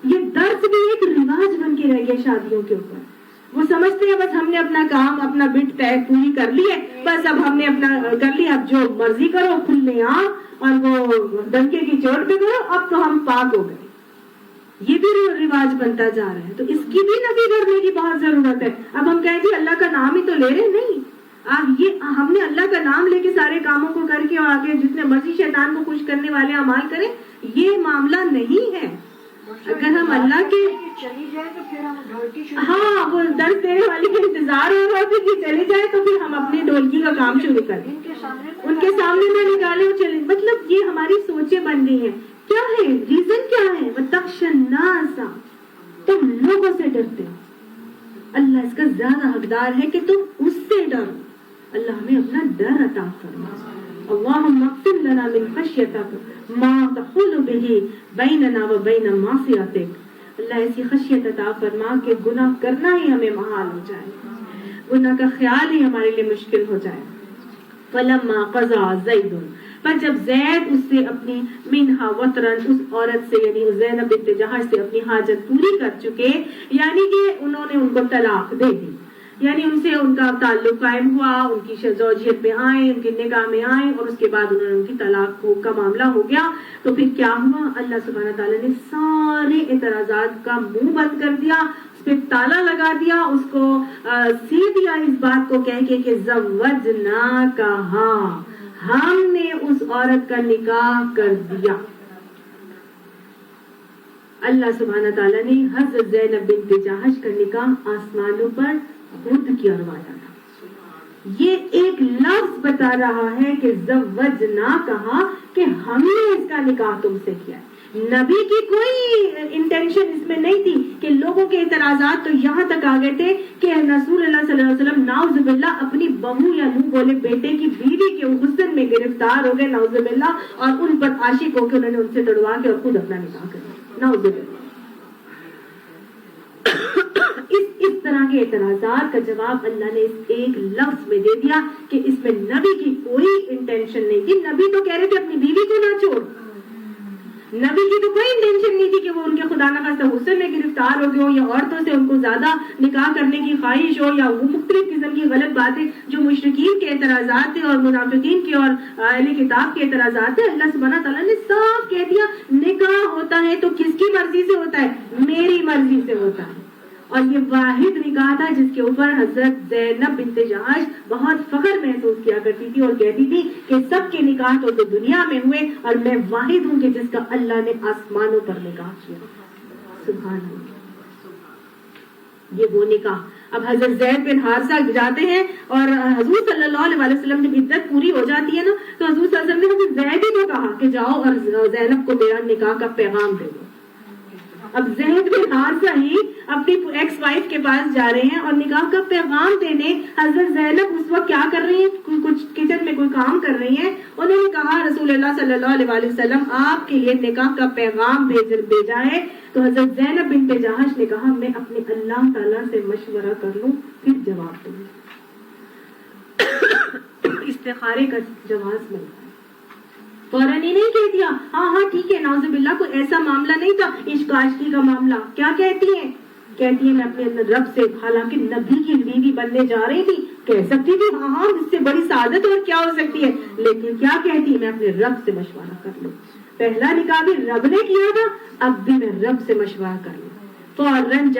یہ درس بھی ایک رواج بن کے رہ گیا شادیوں کے اوپر۔ وہ سمجھتے ہیں بس ہم نے اپنا کام، اپنا بٹ پیک پوری کر لی ہے، بس اب ہم نے اپنا کر لیا، اب جو مرضی کرو کھلے اور وہ ڈنکے کی چوٹ پہ کرو، اب تو ہم پاک ہو گئے۔ یہ بھی رواج بنتا جا رہا ہے، تو اس کی بھی نفی کرنے کی بہت ضرورت ہے۔ اب ہم کہیں جی اللہ کا نام ہی تو لے رہے، نہیں، یہ ہم نے اللہ کا نام لے کے سارے کاموں کو کر کے اور آگے جتنے مرضی شیطان کو خوش کرنے والے اعمال کریں، یہ معاملہ نہیں ہے۔ اگر ہم اللہ کے چلی جائے تو پھر ہم ڈھولکی ہاں وہ درد دینے والی کے انتظار ہو رہا ہے کہ چلی جائے تو پھر ہم اپنی ڈھولکی کا کام شروع کریں، ان کے سامنے نہ نکالے اور چلے۔ مطلب یہ ہماری سوچیں بن گئی ہیں۔ کیا ہے ریزن، کیا ہے؟ وَتَخْشَى النَّاسَ، تم لوگوں سے ڈرتے ہو۔ اللہ اس کا زیادہ حقدار ہے کہ تم اس سے ڈرو۔ اللہ ہمیں اپنا ڈر عطا فرما۔ اللہم اقسم لنا من خشیتک ما تحول به بیننا و بین معصیتک۔ اللہ ایسی خشیت عطا فرما کہ گناہ کرنا ہی ہمیں محال ہو جائے، گناہ کا خیال ہی ہمارے لیے مشکل ہو جائے۔ فلما قضا زید، پر جب زید اس سے اپنی منہا وطرن، اس عورت سے یعنی زینب بنت جہش سے اپنی حاجت پوری کر چکے، یعنی کہ انہوں نے ان کو طلاق دے دی، یعنی ان سے ان کا تعلق قائم ہوا، ان کی زوجیت میں آئے، ان کی نکاح میں آئے، اور اس کے بعد انہوں نے ان کی طلاق کا معاملہ ہو گیا، تو پھر کیا ہوا؟ اللہ سبحانہ تعالیٰ نے سارے اعتراضات کا منہ بند کر دیا، اس پہ تالا لگا دیا، اس کو سی دیا اس بات کو کہہ کے کہ زوجناکہا، ہم نے اس عورت کا نکاح کر دیا۔ اللہ سبحانہ تعالیٰ نے حضرت زینب بنت جہش کا نکاح آسمانوں پر خود کروایا تھا۔ یہ ایک لفظ بتا رہا ہے کہ زوجنا کہا کہ ہم نے اس کا نکاح تم سے کیا ہے۔ نبی کی کوئی انٹینشن اس میں نہیں تھی کہ لوگوں کے اعتراضات تو یہاں تک آ گئے تھے کہ رسول اللہ صلی اللہ علیہ وسلم نعوذ باللہ اپنی بہو یا منہ بولے بیٹے کی بیوی کے حسن میں گرفتار ہو گئے، نعوذ باللہ، اور ان پر عاشق ہو کے انہوں نے ان سے تڑوا کے اور خود اپنا نکاح کر دیا، نعوذ باللہ۔ اس طرح کے اعتراضات کا جواب اللہ نے اس ایک لفظ میں دے دیا کہ اس میں نبی کی کوئی انٹینشن نہیں تھی۔ نبی تو کہہ رہے تھے اپنی بیوی کو نہ چھوڑ، نبی کی تو کوئی انٹینشن نہیں تھی کہ وہ ان کے خدا نخواستہ حسن میں گرفتار ہو گئے ہو، یا عورتوں سے ان کو زیادہ نکاح کرنے کی خواہش ہو، یا وہ مختلف قسم کی غلط باتیں جو مشرکین کے اعتراضات تھے اور منافقین کے اور اہل کتاب کے اعتراضات تھے۔ اللہ سبحانہ تعالیٰ نے صاف کہہ دیا نکاح ہوتا ہے تو کس کی مرضی سے ہوتا ہے؟ میری مرضی سے ہوتا ہے۔ اور یہ واحد نکاح تھا جس کے اوپر حضرت زینب بنت جہش بہت فخر محسوس کیا کرتی تھی اور کہتی تھی کہ سب کے نکاح تو دنیا میں ہوئے اور میں واحد ہوں کہ جس کا اللہ نے آسمانوں پر نکاح کیا۔ سبحان اللہ، یہ وہ نکاح۔ اب حضرت زید بن حارثہ جاتے ہیں اور حضور صلی اللہ علیہ وسلم جب عدت پوری ہو جاتی ہے نا تو حضور صلی اللہ علیہ وسلم نے حضرت زید ہی کو کہا کہ جاؤ اور زینب کو میرا نکاح کا پیغام دے دو۔ اب زید بن حارثہ ہی اپنی ایکس وائف کے پاس جا رہے ہیں اور نکاح کا پیغام دینے۔ حضرت زینب اس وقت کیا کر رہی ہیں؟ کچھ کچن میں کوئی کام کر رہی ہیں۔ انہوں نے کہا رسول اللہ صلی اللہ علیہ وسلم آپ کے لیے نکاح کا پیغام بھیجا ہے۔ تو حضرت زینب بنت جہش نے کہا میں اپنے اللہ تعالیٰ سے مشورہ کر لوں پھر جواب دوں۔ استخارے کا جواز ملتا ہے، فوراً ہی نہیں کہہ دیا ہاں ٹھیک ہے، نعوذ باللہ کوئی ایسا معاملہ نہیں تھا عشق عاشقی کا معاملہ۔ کیا کہتی ہیں؟ کہتی ہے میں اپنے رب سے، حالانکہ نبی کی بیوی بننے جا رہی تھی، کہہ سکتی تھی ہاں اس سے بڑی سعادت اور کیا ہو سکتی ہے، لیکن کیا کہتی ہے میں اپنے رب سے مشورہ کر لوں۔ پہلا نکاح بھی رب نے کیا تھا، اب بھی میں رب سے مشورہ کر لوں۔ فوراً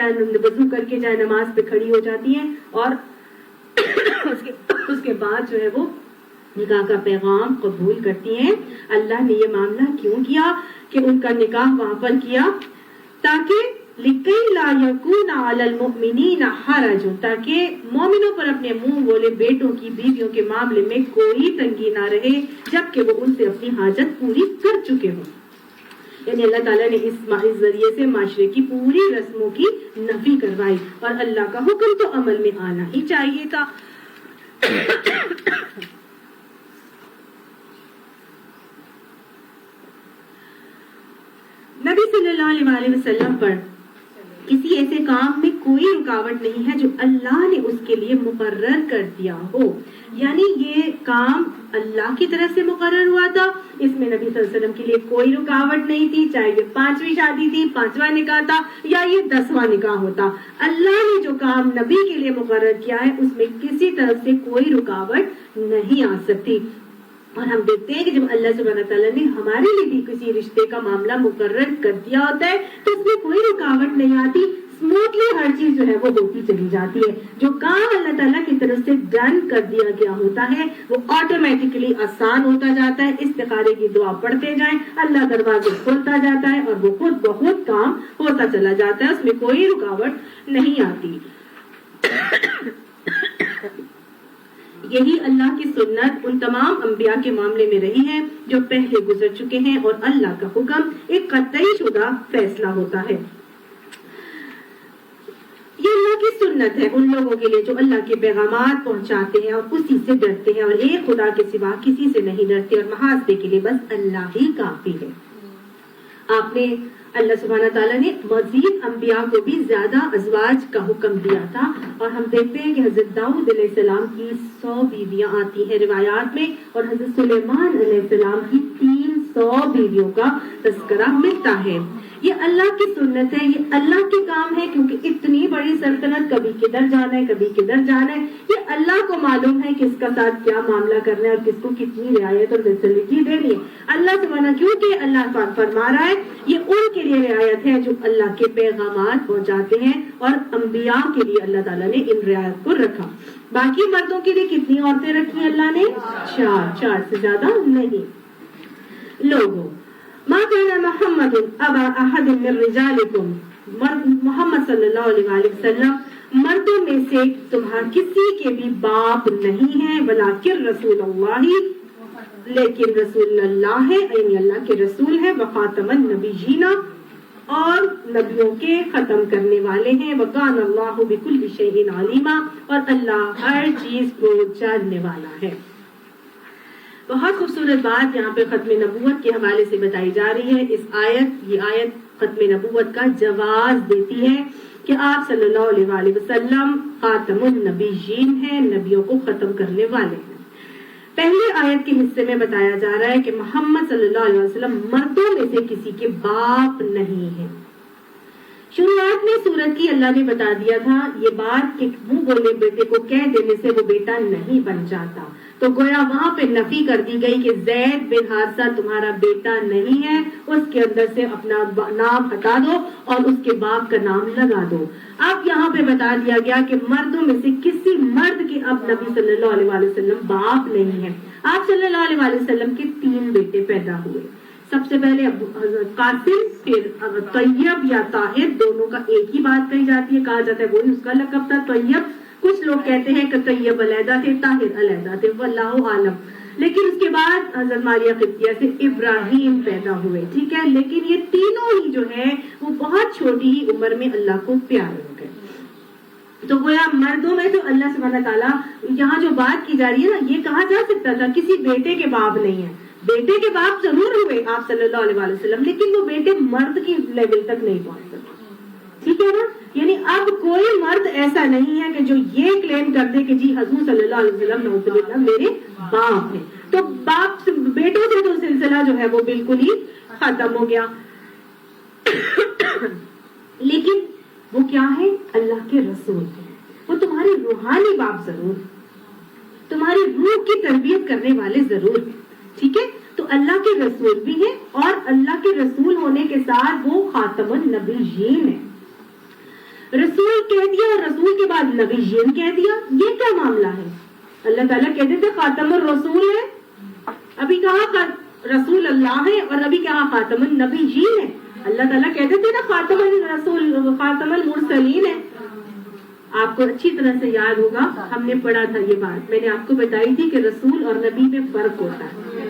وضو کر کے جائے نماز پہ کھڑی ہو جاتی ہیں اور اس کے بعد جو ہے وہ نکاح کا پیغام قبول کرتی ہیں۔ اللہ نے یہ معاملہ کیوں کیا کہ ان کا نکاح وہاں پر کیا؟ تاکہ لِكَيْ لَا يَكُونَ عَلَى الْمُؤْمِنِينَ حَرَجٌ، تاکہ مومنوں پر اپنے منہ بولے بیٹوں کی بیویوں کے معاملے میں کوئی تنگی نہ رہے جبکہ وہ ان سے اپنی حاجت پوری کر چکے ہوں۔ یعنی اللہ تعالیٰ نے اس ذریعے سے معاشرے کی پوری رسموں کی نفی کروائی، اور اللہ کا حکم تو عمل میں آنا ہی چاہیے تھا۔ نبی صلی اللہ علیہ وسلم پر کسی ایسے کام میں کوئی رکاوٹ نہیں ہے جو اللہ نے اس کے لیے مقرر کر دیا ہو، یعنی یہ کام اللہ کی طرف سے مقرر ہوا تھا، اس میں نبی صلی اللہ علیہ وسلم کے لیے کوئی رکاوٹ نہیں تھی، چاہے یہ 5ویں شادی تھی، 5واں نکاح تھا یا یہ 10واں نکاح ہوتا۔ اللہ نے جو کام نبی کے لیے مقرر کیا ہے اس میں کسی طرف سے کوئی رکاوٹ نہیں آ سکتی۔ اور ہم دیکھتے ہیں کہ جب اللہ سبحانہ تعالیٰ نے ہمارے لیے بھی کسی رشتے کا معاملہ مقرر کر دیا ہوتا ہے تو اس میں کوئی رکاوٹ نہیں آتی، اسموتھلی ہر چیز جو ہے وہ ہوتی چلی جاتی ہے۔ جو کام اللہ تعالیٰ کی طرف سے ڈن کر دیا گیا ہوتا ہے وہ آٹومیٹکلی آسان ہوتا جاتا ہے۔ استخارے کی دعا پڑھتے جائیں، اللہ دروازے کھولتا جاتا ہے اور وہ خود بخود کام ہوتا چلا جاتا ہے، اس میں کوئی رکاوٹ نہیں آتی۔ یہی اللہ کی سنت ان تمام انبیاء کے معاملے میں رہی ہے جو پہلے گزر چکے ہیں، اور اللہ کا حکم ایک قطعی شدہ فیصلہ ہوتا ہے۔ یہ اللہ کی سنت ہے ان لوگوں کے لیے جو اللہ کے پیغامات پہنچاتے ہیں اور اسی سے ڈرتے ہیں، اور ایک خدا کے سوا کسی سے نہیں ڈرتے، اور محاسبے کے لیے بس اللہ ہی کافی ہے۔ آپ نے اللہ سبحانہ تعالیٰ نے مزید انبیاء کو بھی زیادہ ازواج کا حکم دیا تھا، اور ہم دیکھتے ہیں کہ حضرت داؤد علیہ السلام کی 100 بیویاں آتی ہیں روایات میں، اور حضرت سلیمان علیہ السلام کی 300 بیویوں کا تذکرہ ملتا ہے۔ یہ اللہ کی سنت ہے، یہ اللہ کے کام ہے، کیونکہ اتنی بڑی سلطنت کبھی کدھر جانا ہے کبھی کدھر جانا ہے، یہ اللہ کو معلوم ہے کس کا ساتھ کیا معاملہ کرنا ہے اور کس کو کتنی رعایت اور فیسلٹی دینی ہے۔ اللہ سبحانہ کیونکہ اللہ پاک فرما رہا ہے یہ ان کے لیے رعایت ہے جو اللہ کے پیغامات پہنچاتے ہیں، اور انبیاء کے لیے اللہ تعالیٰ نے ان رعایت کو رکھا۔ باقی مردوں کے لیے کتنی عورتیں رکھی اللہ نے؟ 4 سے زیادہ نہیں۔ لوگوں ما كان محمد ابا احد من رجالكم، محمد صلی اللہ علیہ وسلم مردوں میں سے تمہارا کسی کے بھی باپ نہیں ہے، ولکن رسول اللہ، لیکن رسول اللہ ہے، یعنی اللہ کے رسول ہے، وخاتم النبیین، اور نبیوں کے ختم کرنے والے ہیں، وکان اللہ بکل شیء علیما، اور اللہ ہر چیز کو جاننے والا ہے۔ بہت خوبصورت بات یہاں پہ ختم نبوت کے حوالے سے بتائی جا رہی ہے۔ یہ آیت ختم نبوت کا جواز دیتی ہے کہ آپ صلی اللہ علیہ وسلم خاتم النبیین ہیں، نبیوں کو ختم کرنے والے ہیں۔ پہلے آیت کے حصے میں بتایا جا رہا ہے کہ محمد صلی اللہ علیہ وسلم مردوں میں سے کسی کے باپ نہیں ہیں۔ شروعات میں سورت کی اللہ نے بتا دیا تھا یہ بات کہ منہ بولے بیٹے کو کہہ دینے سے وہ بیٹا نہیں بن جاتا، تو گویا وہاں پہ نفی کر دی گئی کہ زید بن حارثہ تمہارا بیٹا نہیں ہے، اس کے اندر سے اپنا نام ہٹا دو اور اس کے باپ کا نام لگا دو۔ اب یہاں پہ بتا دیا گیا کہ مردوں میں سے کسی مرد کے اب نبی صلی اللہ علیہ وسلم باپ نہیں ہے۔ آپ صلی اللہ علیہ وسلم کے 3 بیٹے پیدا ہوئے، سب سے پہلے حضرت قاسم، پھر طیب یا طاہر، دونوں کا ایک ہی بات کہی جاتی ہے، کہا جاتا ہے وہی اس کا لقب تھا طیب۔ کچھ لوگ کہتے ہیں کہ طیب علیحدہ تھے، طاہر علیحدہ تھے، واللہ عالم۔ لیکن اس کے بعد حضرت ماریہ قبطیہ سے ابراہیم پیدا ہوئے، ٹھیک ہے، لیکن یہ تینوں ہی جو ہے وہ بہت چھوٹی ہی عمر میں اللہ کو پیارے ہو گئے۔ تو گویا مردوں میں تو اللہ سبحانہ تعالیٰ یہاں جو بات کی جا رہی ہے نا، یہ کہا جا سکتا تھا کسی بیٹے کے باپ نہیں ہے، بیٹے کے باپ ضرور ہوئے آپ صلی اللہ علیہ وسلم، لیکن وہ بیٹے مرد کی لیول تک نہیں پہنچ سکتے، ٹھیک ہے نا۔ یعنی اب کوئی مرد ایسا نہیں ہے کہ جو یہ کلیم کر دے کہ جی حضور صلی اللہ علیہ وسلم نعوذ باللہ میرے باپ ہیں، تو باپ سے بیٹوں سے تو سلسلہ جو ہے وہ بالکل ہی ختم ہو گیا۔ لیکن وہ کیا ہے؟ اللہ کے رسول ہیں، وہ تمہارے روحانی باپ ضرور ہیں، تمہاری روح کی تربیت کرنے والے ضرور ہیں، ٹھیک ہے۔ تو اللہ کے رسول بھی ہیں، اور اللہ کے رسول ہونے کے ساتھ وہ خاتم النبیین ہیں۔ رسول کہہ دیا اور رسول کے بعد نبیین کہہ دیا، یہ کیا معاملہ ہے؟ اللہ تعالیٰ کہتے تھے خاتم الرسول ہے، ابھی کہا رسول اللہ ہے، اور ابھی کہا خاتم النبیین ہے۔ اللہ تعالیٰ کہتے تھے نا خاتم الرسول، خاتم المرسلین ہے۔ آپ کو اچھی طرح سے یاد ہوگا، ہم نے پڑھا تھا یہ بات، میں نے آپ کو بتائی تھی کہ رسول اور نبی میں فرق ہوتا ہے۔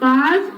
5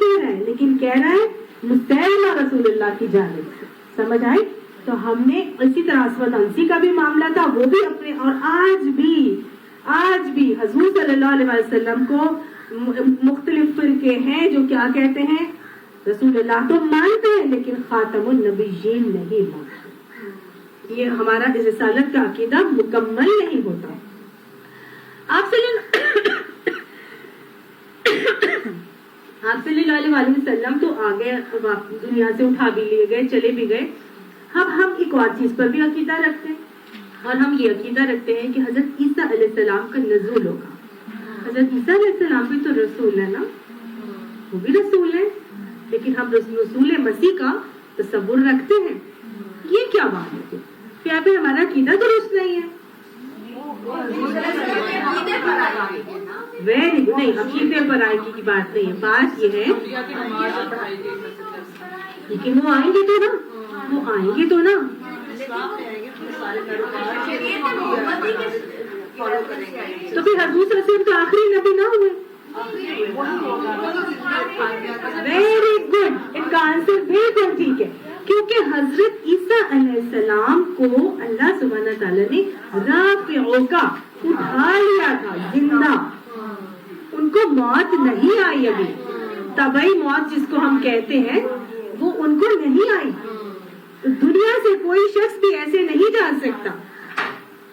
کہہ رہا ہے، لیکن کہہ رہا ہے مسیلمہ رسول اللہ کی جانب سے. سمجھ آئی؟ تو ہم نے اسی طرح اسود انسی کا بھی معاملہ تھا، وہ بھی اپنے، اور آج بھی حضور صلی اللہ علیہ وسلم کو مختلف فرقے ہیں جو کیا کہتے ہیں، رسول اللہ تو مانتے ہیں لیکن خاتم النبیین نہیں مانتے. یہ ہمارا اس رسالت کا عقیدہ مکمل نہیں ہوتا. آپ صلی اللہ علیہ وسلم تو آگے دنیا سے اٹھا بھی لیے گئے، چلے بھی گئے. اب ہم ایک اور چیز پر بھی عقیدہ رکھتے ہیں، اور ہم یہ عقیدہ رکھتے ہیں کہ حضرت عیسیٰ علیہ السلام کا نزول ہوگا. حضرت عیسیٰ علیہ السلام بھی تو رسول ہے نا، وہ بھی رسول ہے، لیکن ہم رسول مسیح کا تصور رکھتے ہیں. یہ کیا بات ہے؟ کیا پہ ہمارا عقیدہ درست نہیں ہے؟ Very good. نہیں، عقیدے پر آئے کی بات نہیں ہے، بات یہ ہے لیکن وہ آئیں گے تو نا، وہ آئیں گے تو نا. تو پھر حضور صلی اللہ علیہ وسلم تو آخری نبی نہ ہوئے؟ Very good. ان کا آنسر بالکل ٹھیک ہے، کیونکہ حضرت عیسیٰ علیہ السلام کو اللہ سبحانہ تعالیٰ نے رافعوں کا اٹھا لیا تھا زندہ. ان کو موت نہیں آئی، ابھی طبعی موت جس کو ہم کہتے ہیں وہ ان کو نہیں آئی. دنیا سے کوئی شخص بھی ایسے نہیں جا سکتا.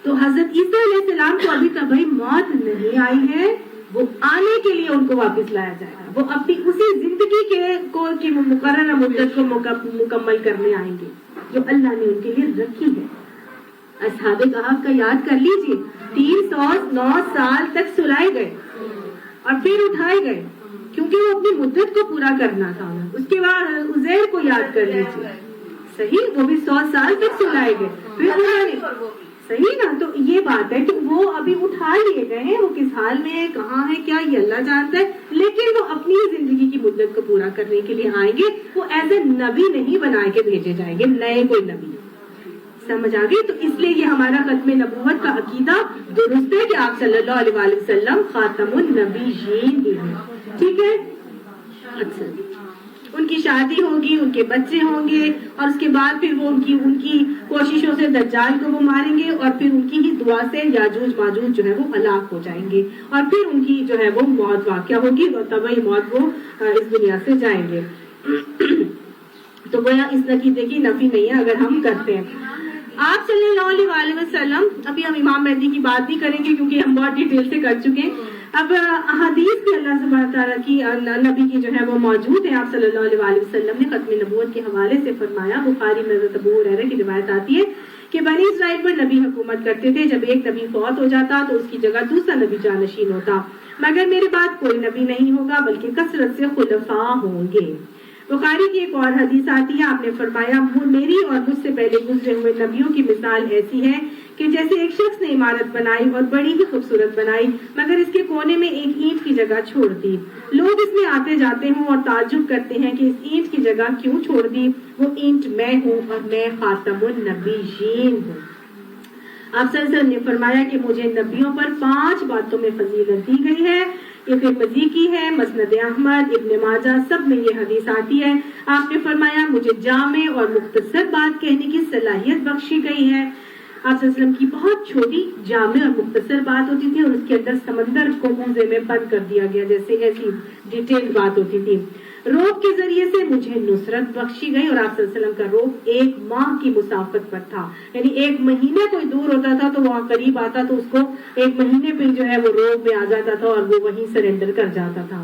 تو حضرت عیسیٰ علیہ السلام کو ابھی طبعی موت نہیں آئی ہے، وہ آنے کے لیے ان کو واپس لایا جائے گا. وہ اپنی اسی زندگی کی مقررہ مدت کو مکمل کرنے آئیں گے جو اللہ نے ان کے لیے رکھی ہے. اصحاب کہف کا یاد کر لیجئے، 309 سال تک سلائے گئے اور پھر اٹھائے گئے، کیونکہ وہ اپنی مدت کو پورا کرنا تھا. اس کے بعد عزیر کو یاد کر لیجئے، صحیح، وہ بھی 100 سال تک سلائے گئے، پھر انہوں صحیح نا. تو یہ بات ہے کہ وہ ابھی اٹھا لیے گئے ہیں، وہ کس حال میں ہے، کہاں ہے، کیا یہ اللہ جانتا ہے، لیکن وہ اپنی زندگی کی مدت کو پورا کرنے کے لیے آئیں گے. وہ ایز اے نبی نہیں بنا کے بھیجے جائیں گے، نئے کوئی نبی. سمجھ آ گئی؟ تو اس لیے یہ ہمارا ختم نبوت کا عقیدہ درست ہے کہ آپ صلی اللہ علیہ وسلم خاتم النبیین بھی ہیں. ٹھیک ہے؟ اچھا، ان کی شادی ہوگی، ان کے بچے ہوں گے، اور اس کے بعد پھر وہ ان کی کوششوں سے دجال کو وہ ماریں گے، اور پھر ان کی ہی دعا سے یاجوج ماجوج جو ہے وہ ہلاک ہو جائیں گے، اور پھر ان کی جو ہے وہ موت واقع ہوگی اور طبعی موت وہ اس دنیا سے جائیں گے. تو گویا اس عقیدے کی نفی نہیں ہے اگر ہم کرتے ہیں. آپ صلی اللہ علیہ وسلم، ابھی ہم امام مہدی کی بات نہیں کریں گے کیونکہ ہم بہت ڈیٹیل سے کر چکے ہیں. اب احادیث بھی اللہ سبحانہ تعالیٰ کی نبی کی جو ہے وہ موجود ہے. آپ صلی اللہ علیہ وسلم نے ختم نبوت کے حوالے سے فرمایا، بخاری میں حضرت ابو ہریرہ کی روایت آتی ہے کہ بنی اسرائیل پر نبی حکومت کرتے تھے. جب ایک نبی فوت ہو جاتا تو اس کی جگہ دوسرا نبی جانشین ہوتا، مگر میرے بعد کوئی نبی نہیں ہوگا بلکہ کثرت سے خلفاء ہوں گے. بخاری کی ایک اور حدیث آتی ہے، آپ نے فرمایا میری اور مجھ سے پہلے گزرے ہوئے نبیوں کی مثال ایسی ہے کہ جیسے ایک شخص نے عمارت بنائی اور بڑی ہی خوبصورت بنائی، مگر اس کے کونے میں ایک اینٹ کی جگہ چھوڑ دی. لوگ اس میں آتے جاتے ہوں اور تعجب کرتے ہیں کہ اس اینٹ کی جگہ کیوں چھوڑ دی. وہ اینٹ میں ہوں اور میں خاتم النبیین ہوں. آپ صلی اللہ علیہ وسلم نے فرمایا کہ مجھے نبیوں پر 5 باتوں میں فضیلت دی گئی ہے. یہ ترمذی کی ہے، مسند احمد، ابن ماجہ، سب میں یہ حدیث آتی ہے. آپ نے فرمایا مجھے جامع اور مختصر بات کہنے کی صلاحیت بخشی گئی ہے. آپ صلی اللہ علیہ وسلم کی بہت چھوٹی جامع اور مختصر بات ہوتی تھی اور اس کے اندر سمندر کو موزے میں بند کر دیا گیا، جیسے ایسی ڈیٹیل بات ہوتی تھی. روب کے ذریعے سے مجھے نصرت بخشی گئی، اور آپ صلی اللہ علیہ وسلم کا روب 1 ماہ کی مسافت پر تھا، یعنی 1 مہینے کوئی دور ہوتا تھا تو وہاں قریب آتا تو اس کو 1 مہینے پہ جو ہے وہ روب میں آ جاتا تھا اور وہ وہیں سرنڈر کر جاتا تھا.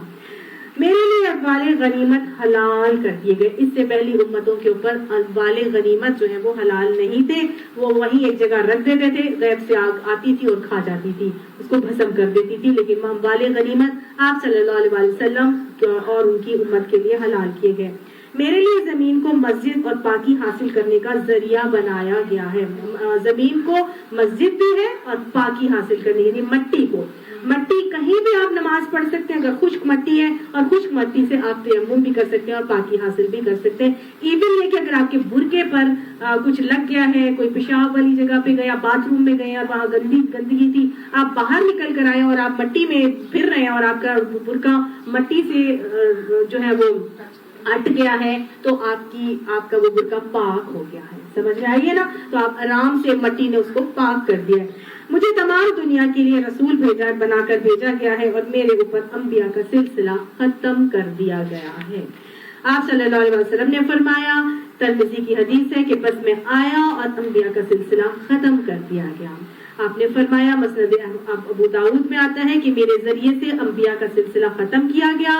میرے لیے اموال غنیمت حلال کر دیے گئے. اس سے پہلی امتوں کے اوپر اموال غنیمت جو ہے وہ حلال نہیں تھے، وہ وہیں ایک جگہ رکھ دیتے تھے، غیب سے آگ آتی تھی اور کھا جاتی تھی، اس کو بھسم کر دیتی تھی. لیکن اموال غنیمت آپ صلی اللہ علیہ وسلم اور ان کی امت کے لیے حلال کیے گئے. میرے لیے زمین کو مسجد اور پاکی حاصل کرنے کا ذریعہ بنایا گیا ہے. زمین کو مسجد بھی ہے اور پاکی حاصل کرنے یعنی مٹی کو. مٹی کہیں بھی آپ نماز پڑھ سکتے ہیں اگر خشک مٹی ہے, اور خشک مٹی سے آپ تیمم بھی کر سکتے ہیں اور پاکی حاصل بھی کر سکتے ہیں. ایون یہ کہ اگر آپ کے برقعے پر کچھ لگ گیا ہے, کوئی پیشاب والی جگہ پہ گیا, باتھ روم میں گئے اور وہاں گندگی تھی, آپ باہر نکل کر آئے اور آپ مٹی میں پھر رہے ہیں اور آپ کا برقعہ مٹی سے جو ہے وہ اٹ گیا ہے, تو آپ کا وہ برقعہ پاک ہو گیا ہے. سمجھ میں آئیے نا, تو آپ آرام سے مٹی نے اس کو پاک کر دیا ہے. مجھے تمام دنیا کے لیے رسول بنا کر بھیجا گیا ہے اور میرے اوپر انبیاء کا سلسلہ ختم کر دیا گیا ہے. آپ صلی اللہ علیہ وسلم نے فرمایا, ترمذی کی حدیث ہے کہ بس میں آیا اور انبیاء کا سلسلہ ختم کر دیا گیا. آپ نے فرمایا, مسند ابو داؤد میں آتا ہے کہ میرے ذریعے سے انبیاء کا سلسلہ ختم کیا گیا.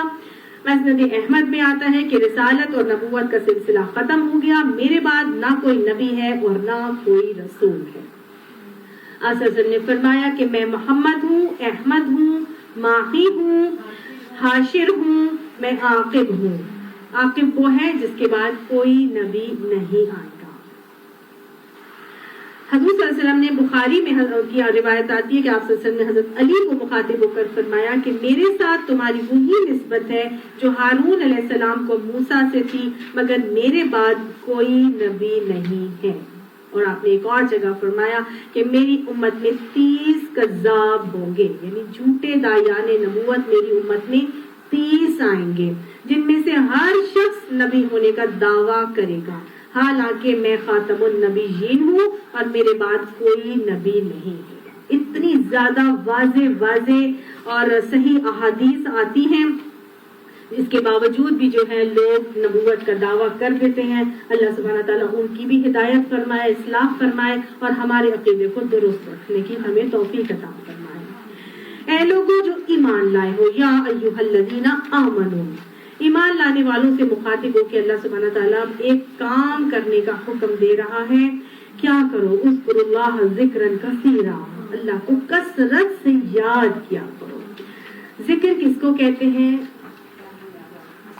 مسند احمد میں آتا ہے کہ رسالت اور نبوت کا سلسلہ ختم ہو گیا. میرے بعد نہ کوئی نبی ہے اور نہ کوئی رسول ہے. آپ نے فرمایا کہ میں محمد ہوں, احمد ہوں, ماہی ہوں, حاشر ہوں, میں عاقب ہوں. عاقب وہ ہے جس کے بعد کوئی نبی نہیں آئے گا. حضور صلی اللہ علیہ وسلم نے بخاری میں کی روایت آتی ہے کہ آپ صلی اللہ علیہ وسلم نے حضرت علی کو مخاطب ہو کر فرمایا کہ میرے ساتھ تمہاری وہی نسبت ہے جو ہارون علیہ السلام کو موسیٰ سے تھی, مگر میرے بعد کوئی نبی نہیں ہے. اور آپ نے ایک اور جگہ فرمایا کہ میری امت میں 30 کذاب ہوں گے, یعنی جھوٹے داعیان نبوت میری امت میں 30 آئیں گے, جن میں سے ہر شخص نبی ہونے کا دعویٰ کرے گا, حالانکہ میں خاتم النبیین ہوں اور میرے بعد کوئی نبی نہیں ہے. اتنی زیادہ واضح اور صحیح احادیث آتی ہیں, اس کے باوجود بھی جو ہے لوگ نبوت کا دعویٰ کر دیتے ہیں. اللہ سبحانہ تعالیٰ ان کی بھی ہدایت فرمائے, اصلاح فرمائے اور ہمارے عقیدے کو درست رکھنے کی ہمیں توفیق عطا فرمائے. اے لوگوں جو ایمان لائے ہو, یا ایھا الذین آمنوا, ایمان لانے والوں سے مخاطب ہو کہ اللہ سبحانہ تعالیٰ ایک کام کرنے کا حکم دے رہا ہے. کیا کرو؟ اذکروا اللہ ذکرا کثیرا, اللہ کو کثرت سے یاد کیا کرو. ذکر کس کو کہتے ہیں؟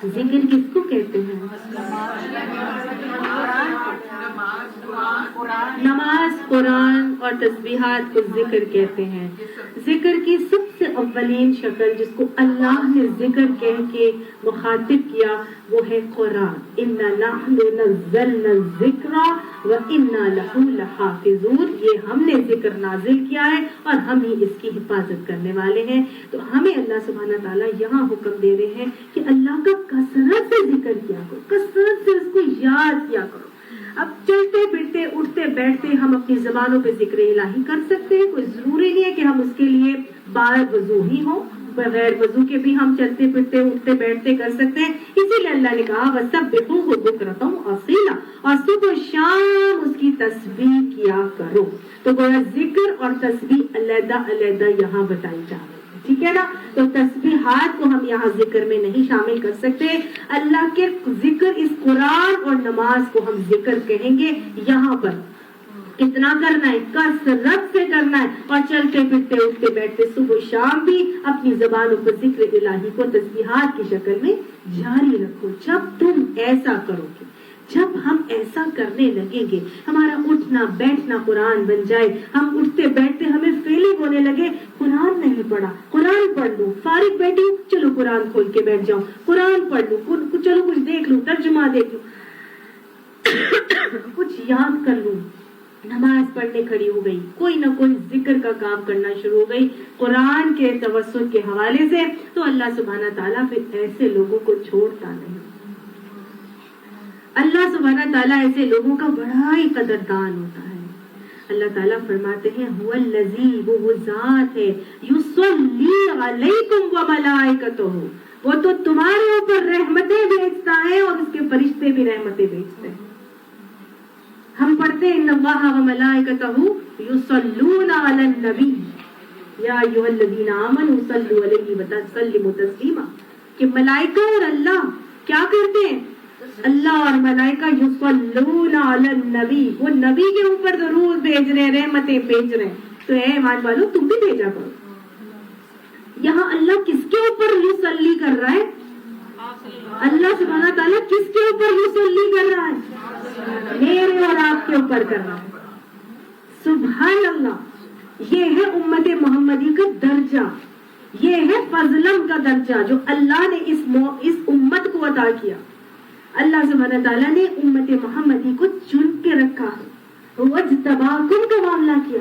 ذکر کس کو کہتے ہیں؟ نماز, قرآن اور تسبیحات کو ذکر کہتے ہیں. ذکر کی سب سے اولین شکل جس کو اللہ نے ذکر کہہ کے مخاطب کیا وہ ہے قرآن. اِنَّا نَحْنُ نَزَّلْنَا الذِّكْرَ وَإِنَّا لَهُ لَحَافِظُونَ, یہ ہم نے ذکر نازل کیا ہے اور ہم ہی اس کی حفاظت کرنے والے ہیں. تو ہمیں اللہ سبحانہ تعالیٰ یہاں حکم دے رہے ہیں کہ اللہ کا کثرت سے ذکر کیا کرو, کثرت سے اس کو یاد کیا کرو. اب چلتے پھرتے اٹھتے بیٹھتے ہم اپنی زبانوں پہ ذکر الہی کر سکتے ہیں, کوئی ضروری نہیں ہے کہ ہم اس کے لیے بار وضو ہی ہو, بغیر وضو کے بھی ہم چلتے پھرتے اٹھتے بیٹھتے کر سکتے ہیں. اسی لیے اللہ نے کہا وَسَبِّحُوهُ بُكْرَةً وَأَصِيلًا, اور صبح و شام اس کی تسبیح کیا کرو. تو گویا ذکر اور تسبیح علیحدہ علیحدہ یہاں بتائی جا رہی ہے, ٹھیک ہے نا. تو تسبیحات کو ہم یہاں ذکر میں نہیں شامل کر سکتے. اللہ کے ذکر اس قرآن اور نماز کو ہم ذکر کہیں گے. یہاں پر کتنا کرنا ہے؟ کثرت سے کرنا ہے. اور چلتے پھرتے اٹھتے بیٹھتے صبح شام بھی اپنی زبانوں پر ذکر الہی کو تسبیحات کی شکل میں جاری رکھو. جب تم ایسا کرو گے, جب ہم ایسا کرنے لگیں گے, ہمارا اٹھنا بیٹھنا قرآن بن جائے, ہم اٹھتے بیٹھتے ہمیں فیلنگ ہونے لگے قرآن نہیں پڑھا, قرآن پڑھ لوں, فارغ بیٹھی ہوں چلو قرآن کھول کے بیٹھ جاؤں, قرآن پڑھ لوں, چلو کچھ دیکھ لوں, ترجمہ دیکھ لوں, کچھ یاد کر لوں, نماز پڑھنے کھڑی ہو گئی, کوئی نہ کوئی ذکر کا کام کرنا شروع ہو گئی قرآن کے توسل کے حوالے سے, تو اللہ سبحانہ تعالیٰ پھر ایسے لوگوں کو چھوڑتا نہیں. اللہ سبحانہ تعالیٰ ایسے لوگوں کا بڑا ہی قدردان ہوتا ہے. اللہ تعالیٰ فرماتے ہیں هو الذی, وہ ذات ہے, یصلی علیکم وملائکتہ, وہ تو تمہارے اوپر رحمتیں بھیجتا ہے اور اس کے فرشتے بھی رحمتیں بھیجتے ہیں. ہم پڑھتے ہیں ان اللہ وملائکتہ یصلون علی النبی یا ایھا الذین آمنوا صلوا علیہ وسلموا تسلیما, کہ ملائکہ اور اللہ کیا کرتے ہیں؟ اللہ اور ملائکہ یصلون علی النبی, وہ نبی کے اوپر درود بھیج رہے ہیں, رحمتیں بھیج رہے ہیں. تو اے ایمان والو تم بھی بھیجا کرو. یہاں اللہ کس کے اوپر یصلی کر رہا ہے؟ اللہ سبحانہ تعالیٰ کس کے اوپر یصلی کر رہا ہے؟ میرے اور آپ کے اوپر کر رہا ہے. سبحان اللہ. یہ ہے امت محمدی کا درجہ، یہ ہے فضلم کا درجہ جو اللہ نے اس امت کو عطا کیا. اللہ سبحانہ تعالیٰ نے امت محمدی کو چن کے رکھا ہے. وَاجْتَبَاكُمْ کا معاملہ کیا.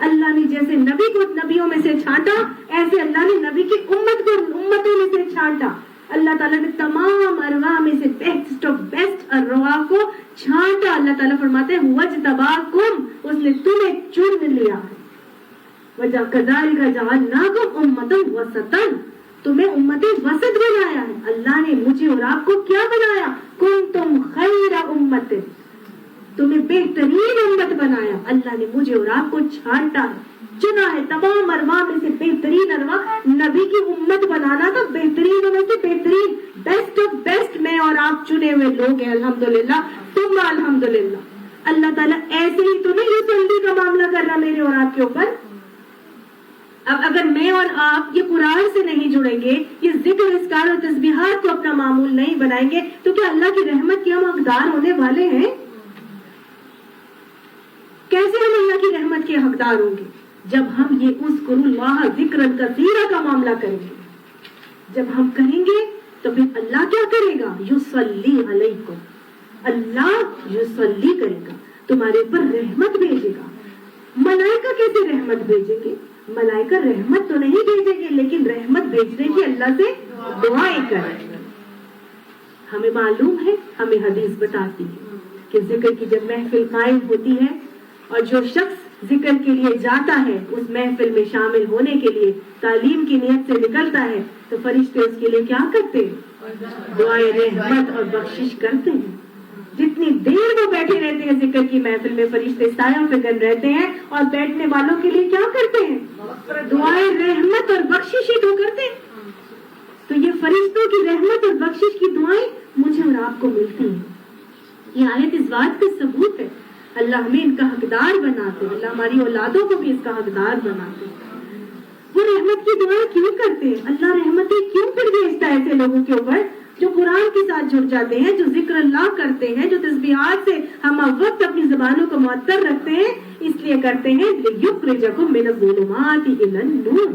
اللہ نے جیسے نبی کو نبیوں میں سے چھانٹا، ایسے اللہ نے نبی کی امت کو امتوں میں سے چھانٹا. اللہ تعالیٰ نے تمام ارواح میں سے بیسٹ آف بیسٹ ارواح کو چھانٹا. اللہ تعالیٰ فرماتے ہیں وَاجْتَبَاكُمْ، اس نے تمہیں چن لیا ہے. وَكَذَلِكَ جَعَلْنَاكُمْ أُمَّةً وَسَطًا، تمہیں امت وسط بنایا ہے. اللہ نے مجھے اور آپ کو کیا بنایا؟ كُنتُمْ خَيْرَ أُمَّةٍ، تمہیں بہترین امت بنایا. اللہ نے مجھے اور آپ کو چھانٹا ہے، چنا ہے. تمام ارواح میں سے بہترین ارواح نبی کی امت بنانا تھا. بہترین میں سے بہترین، بیسٹ آف بیسٹ میں اور آپ چنے ہوئے لوگ ہیں. الحمدللہ ثم الحمدللہ. اللہ تعالیٰ ایسے ہی تو نہیں یصلی کا معاملہ کر رہا میرے اور آپ کے اوپر. اب اگر میں اور آپ یہ قرآن سے نہیں جڑیں گے، یہ ذکر اذکار اور تسبیحات کو اپنا معمول نہیں بنائیں گے، تو کیا اللہ کی رحمت کے ہم حقدار ہونے والے ہیں؟ کیسے ہم اللہ کی رحمت کے حقدار ہوں گے؟ جب ہم یہ اذکروا اللہ ذکرا کثیرا کا معاملہ کریں گے. جب ہم کہیں گے تو پھر اللہ کیا کرے گا؟ یصلی علیکم، اللہ یصلی کرے گا، تمہارے اوپر رحمت بھیجے گا. ملائکہ کیسے رحمت بھیجیں گے؟ ملائکہ رحمت تو نہیں بھیجیں گے، لیکن رحمت بھیجنے کی اللہ سے دعائیں کریں. ہمیں معلوم ہے، ہمیں حدیث بتاتی ہے کہ ذکر کی جب محفل قائم ہوتی ہے اور جو شخص ذکر کے لیے جاتا ہے اس محفل میں شامل ہونے کے لیے تعلیم کی نیت سے نکلتا ہے، تو فرشتے اس کے لیے کیا کرتے ہیں؟ دعائیں رحمت اور بخشش کرتے ہیں. جتنی دیر وہ بیٹھے رہتے ہیں ذکر کی محفل میں، فرشتے سایہ فکن رہتے ہیں، اور بیٹھنے والوں کے لیے کیا کرتے ہیں؟ دعائیں رحمت اور بخشش ہی تو کرتے ہیں. تو یہ فرشتوں کی رحمت اور بخشش کی دعائیں مجھے اور آپ کو ملتی ہیں. یہ آیت اس بات کا ثبوت ہے. اللہ ہمیں ان کا حقدار بناتے ہیں، اللہ ہماری اولادوں کو بھی اس کا حقدار بناتے ہیں. وہ رحمت کی دعائیں کیوں کرتے ہیں؟ اللہ رحمتیں کیوں پھر بھیجتا ہے ایسے لوگوں کے اوپر جو قرآن کے ساتھ جڑ جاتے ہیں، جو ذکر اللہ کرتے ہیں، جو تسبیحات سے ہم وقت اپنی زبانوں کو معطر رکھتے ہیں. اس لیے کرتے ہیں لِيُخْرِجَكُم مِّنَ الظُّلُمَاتِ إِلَى النُّورِ،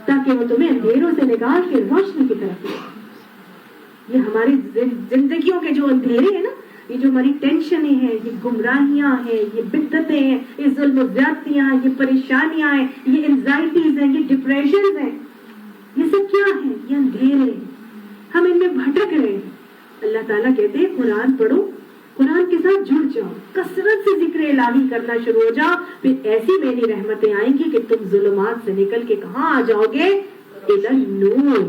تاکہ وہ تمہیں اندھیروں سے نکال کے روشنی کی طرف لے. یہ ہماری زندگیوں کے جو اندھیرے ہیں نا، یہ جو ہماری ٹینشنیں ہیں، یہ گمراہیاں ہیں، یہ بدعتیں ہیں، یہ ظلم و زیادتیاں ہیں، یہ پریشانیاں ہیں، یہ انزائٹیز ہیں، یہ ڈپریشنز ہیں، یہ سب کیا ہیں؟ یہ اندھیرے ہیں. ہم ان میں بھٹک رہے ہیں. اللہ تعالیٰ کہتے ہیں قرآن پڑھو، قرآن کے ساتھ جڑ جاؤ، کثرت سے ذکر الہی کرنا شروع ہو جاؤ، پھر ایسی میری رحمتیں آئیں گی کہ تم ظلمات سے نکل کے کہاں آ جاؤ گے؟ الی النور.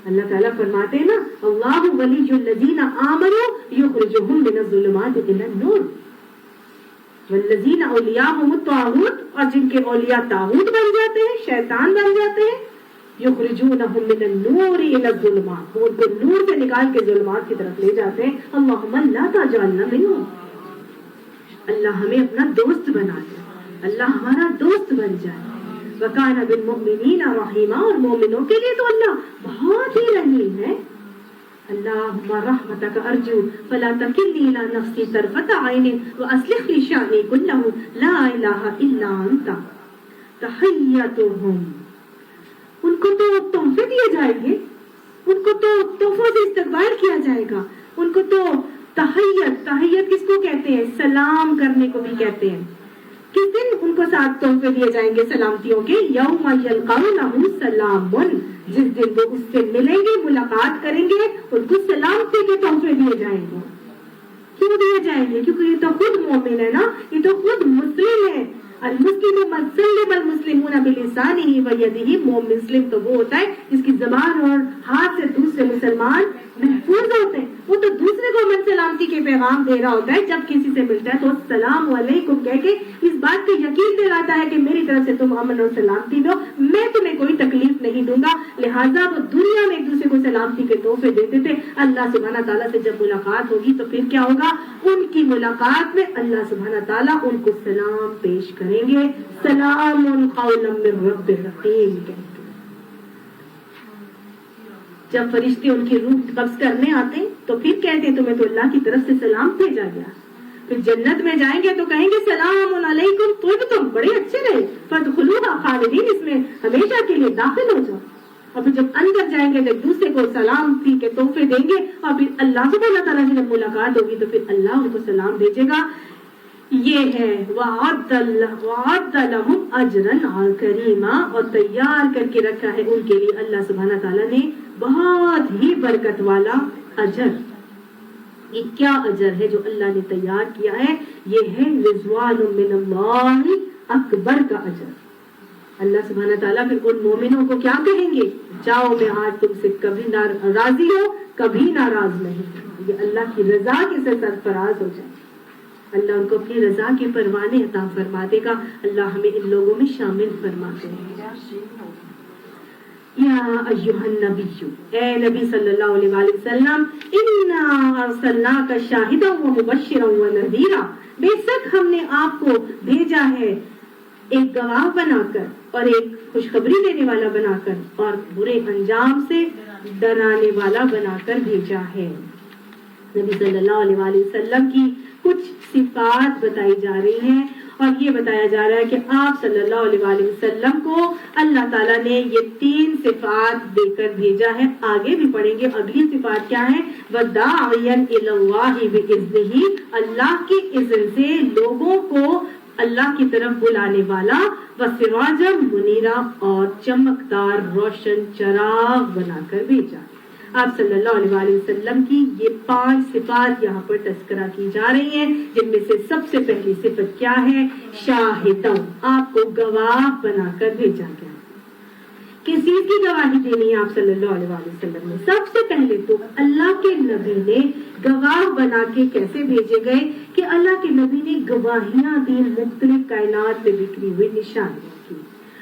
اللہ تعالیٰ فرماتے ہیں نا اللہ ولی الذین آمنوا یخرجہم من الظلمات الی النور والذین اولیاءہم الطاغوت، اور جن کے اولیاء طاغوت بن جاتے ہیں، شیطان بن جاتے ہیں، یخرجونہم من النور الی الظلمات، وہ ان کو نور سے نکال کے ظلمات کی طرف لے جاتے ہیں. اللہم لا تجعلنا منہم. اللہ ہمیں اپنا دوست بنا دے، اللہ ہمارا دوست بن جائے. وَكَانَ بِالْمُؤْمِنِينَ رَحِيمًا، اور مومنوں کے لیے تو اللہ بہت ہی رحیم ہے. اللہم رحمتک ارجو فلا تکلنی الی نفسی طرفۃ عین واصلح لی شأنی کلہ لا الہ الا انت. تحیتہم، ان کو تو تحفے دیے جائیں گے، ان کو تو تحفوں سے استقبال کیا جائے گا. ان کو تو تحیت کس کو کہتے ہیں؟ سلام کرنے کو بھی کہتے ہیں. کس دن ان کو ساتھ تحفے دیے جائیں گے سلامتیوں کے؟ یوم یلقونہ سلام، جس دن وہ اس سے ملیں گے، ملاقات کریں گے، ان کو سلامتی کے تحفے دیے جائیں گے. کیوں دیے جائیں گے؟ کیونکہ یہ تو خود مومن ہے نا، یہ تو خود مسلم ہے. المسلم من سلم المسلمون بلسانہ ویدہ. مسلم تو وہ ہوتا ہے جس کی زبان اور ہاتھ سے دوسرے مسلمان محفوظ ہوتے ہیں. وہ تو دوسرے کو من سلامتی کے پیغام دے رہا ہوتا ہے. جب کسی سے ملتا ہے تو السلام علیکم کہہ کے اس بات کا یقین دلاتا ہے کہ میری طرف سے تم امن اور سلامتی دو، میں تمہیں کوئی تکلیف نہیں دوں گا. لہٰذا وہ دنیا میں ایک دوسرے کو سلامتی کے تحفے دیتے تھے. اللہ سبحانہ تعالیٰ سے جب ملاقات ہوگی تو پھر کیا ہوگا؟ ان کی ملاقات میں اللہ سبحانہ تعالیٰ ان کو سلام پیش کریں گے. سلام قولا من رب رحیم. جب فرشتے ان کی روح قبض کرنے آتے ہیں تو پھر کہتے ہیں تمہیں تو اللہ کی طرف سے سلام بھیجا گیا. پھر جنت میں جائیں گے تو کہیں گے سلام علیکم طبتم، بڑے اچھے رہے، فادخلوها خالدین، اس میں ہمیشہ کے لیے داخل ہو جاؤ. اور پھر جب اندر جائیں گے تو ایک دوسرے کو سلام کے تحفے دیں گے، اور پھر اللہ سبحانہ تعالیٰ سے جب ملاقات ہوگی تو پھر اللہ ان کو سلام بھیجے گا. یہ ہے وَأَعَدَّ لَهُمْ أَجْرًا كَرِيمًا، اور تیار کر کے رکھا ہے ان کے لیے اللہ سبحانہ تعالیٰ نے بہت ہی برکت والا اجر. یہ کیا اجر ہے جو اللہ نے تیار کیا ہے؟ یہ ہے رضوان من اللہ اکبر کا اجر. اللہ سبحانہ تعالیٰ پھر ان مومنوں کو کیا کہیں گے؟ جاؤ میں آج تم سے کبھی راضی ہو کبھی ناراض نہیں. یہ اللہ کی رضا کے سے سرفراز ہو جائے. اللہ ان کو اپنی رضا کے پروانے عطا فرما دے گا. اللہ ہمیں ان لوگوں میں شامل فرما دے گا. یا ایھا النبی، اے نبی صلی اللہ علیہ وآلہ وسلم، انا ارسلناک شاہدا ومبشرا ونذیرا، بے شک ہم نے آپ کو بھیجا ہے ایک گواہ بنا کر اور ایک خوشخبری دینے والا بنا کر اور برے انجام سے ڈرانے والا بنا کر بھیجا ہے. نبی صلی اللہ علیہ وآلہ وسلم کی کچھ صفات بتائی جا رہی ہیں اور یہ بتایا جا رہا ہے کہ آپ صلی اللہ علیہ وآلہ وسلم کو اللہ تعالیٰ نے یہ 3 صفات دے کر بھیجا ہے. آگے بھی پڑھیں گے اگلی صفات کیا ہے. وَدَاعِيًا إِلَى اللَّهِ بِإِذْنِهِ، اللہ کی اذن سے لوگوں کو اللہ کی طرف بلانے والا، وَسِرَاجًا مُنِيرًا، اور چمکدار روشن چراغ بنا کر بھیجا. آپ صلی اللہ علیہ وآلہ وسلم کی یہ 5 صفات یہاں پر تذکرہ کی جا رہی ہیں، جن میں سے سب سے پہلی صفت کیا ہے؟ شاہدوں، آپ کو گواہ بنا کر بھیجا گیا. کس چیز کی گواہی دینی ہے آپ صلی اللہ علیہ وآلہ وسلم نے؟ سب سے پہلے تو اللہ کے نبی نے گواہ بنا کے کیسے بھیجے گئے کہ اللہ کے نبی نے گواہیاں دی مختلف کائنات میں بکھری ہوئی نشانیاں کی.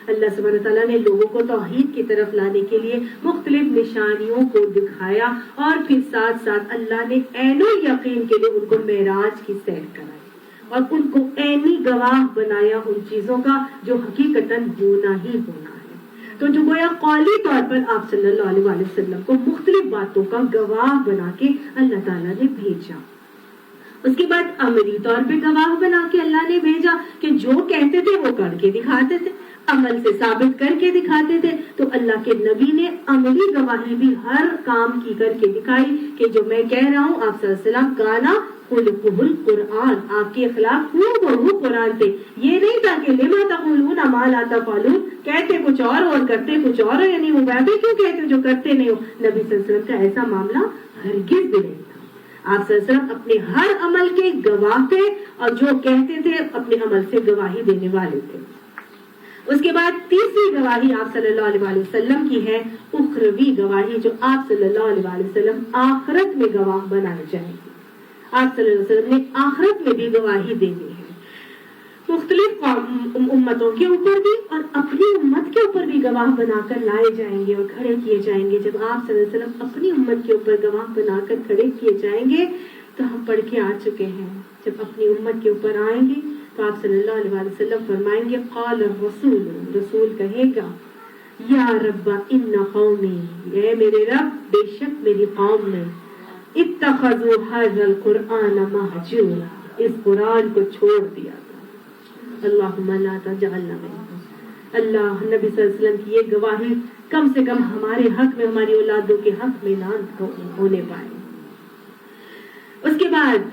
اللہ سبحانہ تعالیٰ نے لوگوں کو توحید کی طرف لانے کے لیے مختلف نشانیوں کو دکھایا اور پھر ساتھ ساتھ اللہ نے عین الیقین کے لیے ان کو معراج کی سیر کرائی اور ان کو عینی گواہ بنایا ان چیزوں کا جو حقیقتاً ہونا ہی ہونا ہے. تو جو گویا قولی طور پر آپ صلی اللہ علیہ وآلہ وسلم کو مختلف باتوں کا گواہ بنا کے اللہ تعالیٰ نے بھیجا. اس کے بعد عملی طور پہ گواہ بنا کے اللہ نے بھیجا کہ جو کہتے تھے وہ کر کے دکھاتے تھے، عمل سے ثابت کر کے دکھاتے تھے. تو اللہ کے نبی نے عملی گواہی بھی ہر کام کی کر کے دکھائی کہ جو میں کہہ رہا ہوں آپ صلی اللہ علیہ وسلم کانا خلقہ القرآن، آپ کے اخلاق ہو قرآن پہ. یہ نہیں تھا کہ لما تقولون ما لا تفعلون، کہتے کچھ اور کرتے کچھ اور، یعنی وہ ویسے کیوں کہتے جو کرتے نہیں ہو. نبی صلی اللہ علیہ وسلم کا ایسا معاملہ ہرگز بھی نہیں تھا. آپ صلی اللہ علیہ وسلم اپنے ہر عمل کے گواہ تھے اور جو کہتے تھے اپنے عمل سے گواہی دینے والے تھے. اس کے بعد تیسری گواہی آپ صلی اللہ علیہ وآلہ وسلم کی ہے اخروی گواہی، جو آپ صلی اللہ علیہ وآلہ وسلم آخرت میں گواہ بنائے جائیں گے. آپ صلی اللہ علیہ وسلم نے آخرت میں بھی گواہی دینی ہے مختلف امتوں کے اوپر بھی اور اپنی امت کے اوپر بھی گواہ بنا کر لائے جائیں گے اور کھڑے کیے جائیں گے. جب آپ صلی اللہ علیہ وسلم اپنی امت کے اوپر گواہ بنا کر کھڑے کیے جائیں گے تو ہم پڑھ کے آ چکے ہیں. جب اپنی امت کے اوپر آئیں گے تو آپ صلی اللہ علیہ وآلہ وسلم فرمائیں گے قال الرسول، رسول کہے گا یا رب ان قومی، اے میرے رب بے شک میری قوم نے اتخذوا هذا القرآن مہجورا، اس قرآن کو چھوڑ دیا تھا. اللہم لا تجعلنا منهم. اللہ نبی صلی اللہ علیہ وسلم کی یہ گواہی کم سے کم ہمارے حق میں، ہماری اولادوں کے حق میں نہ ہونے پائے. اس کے بعد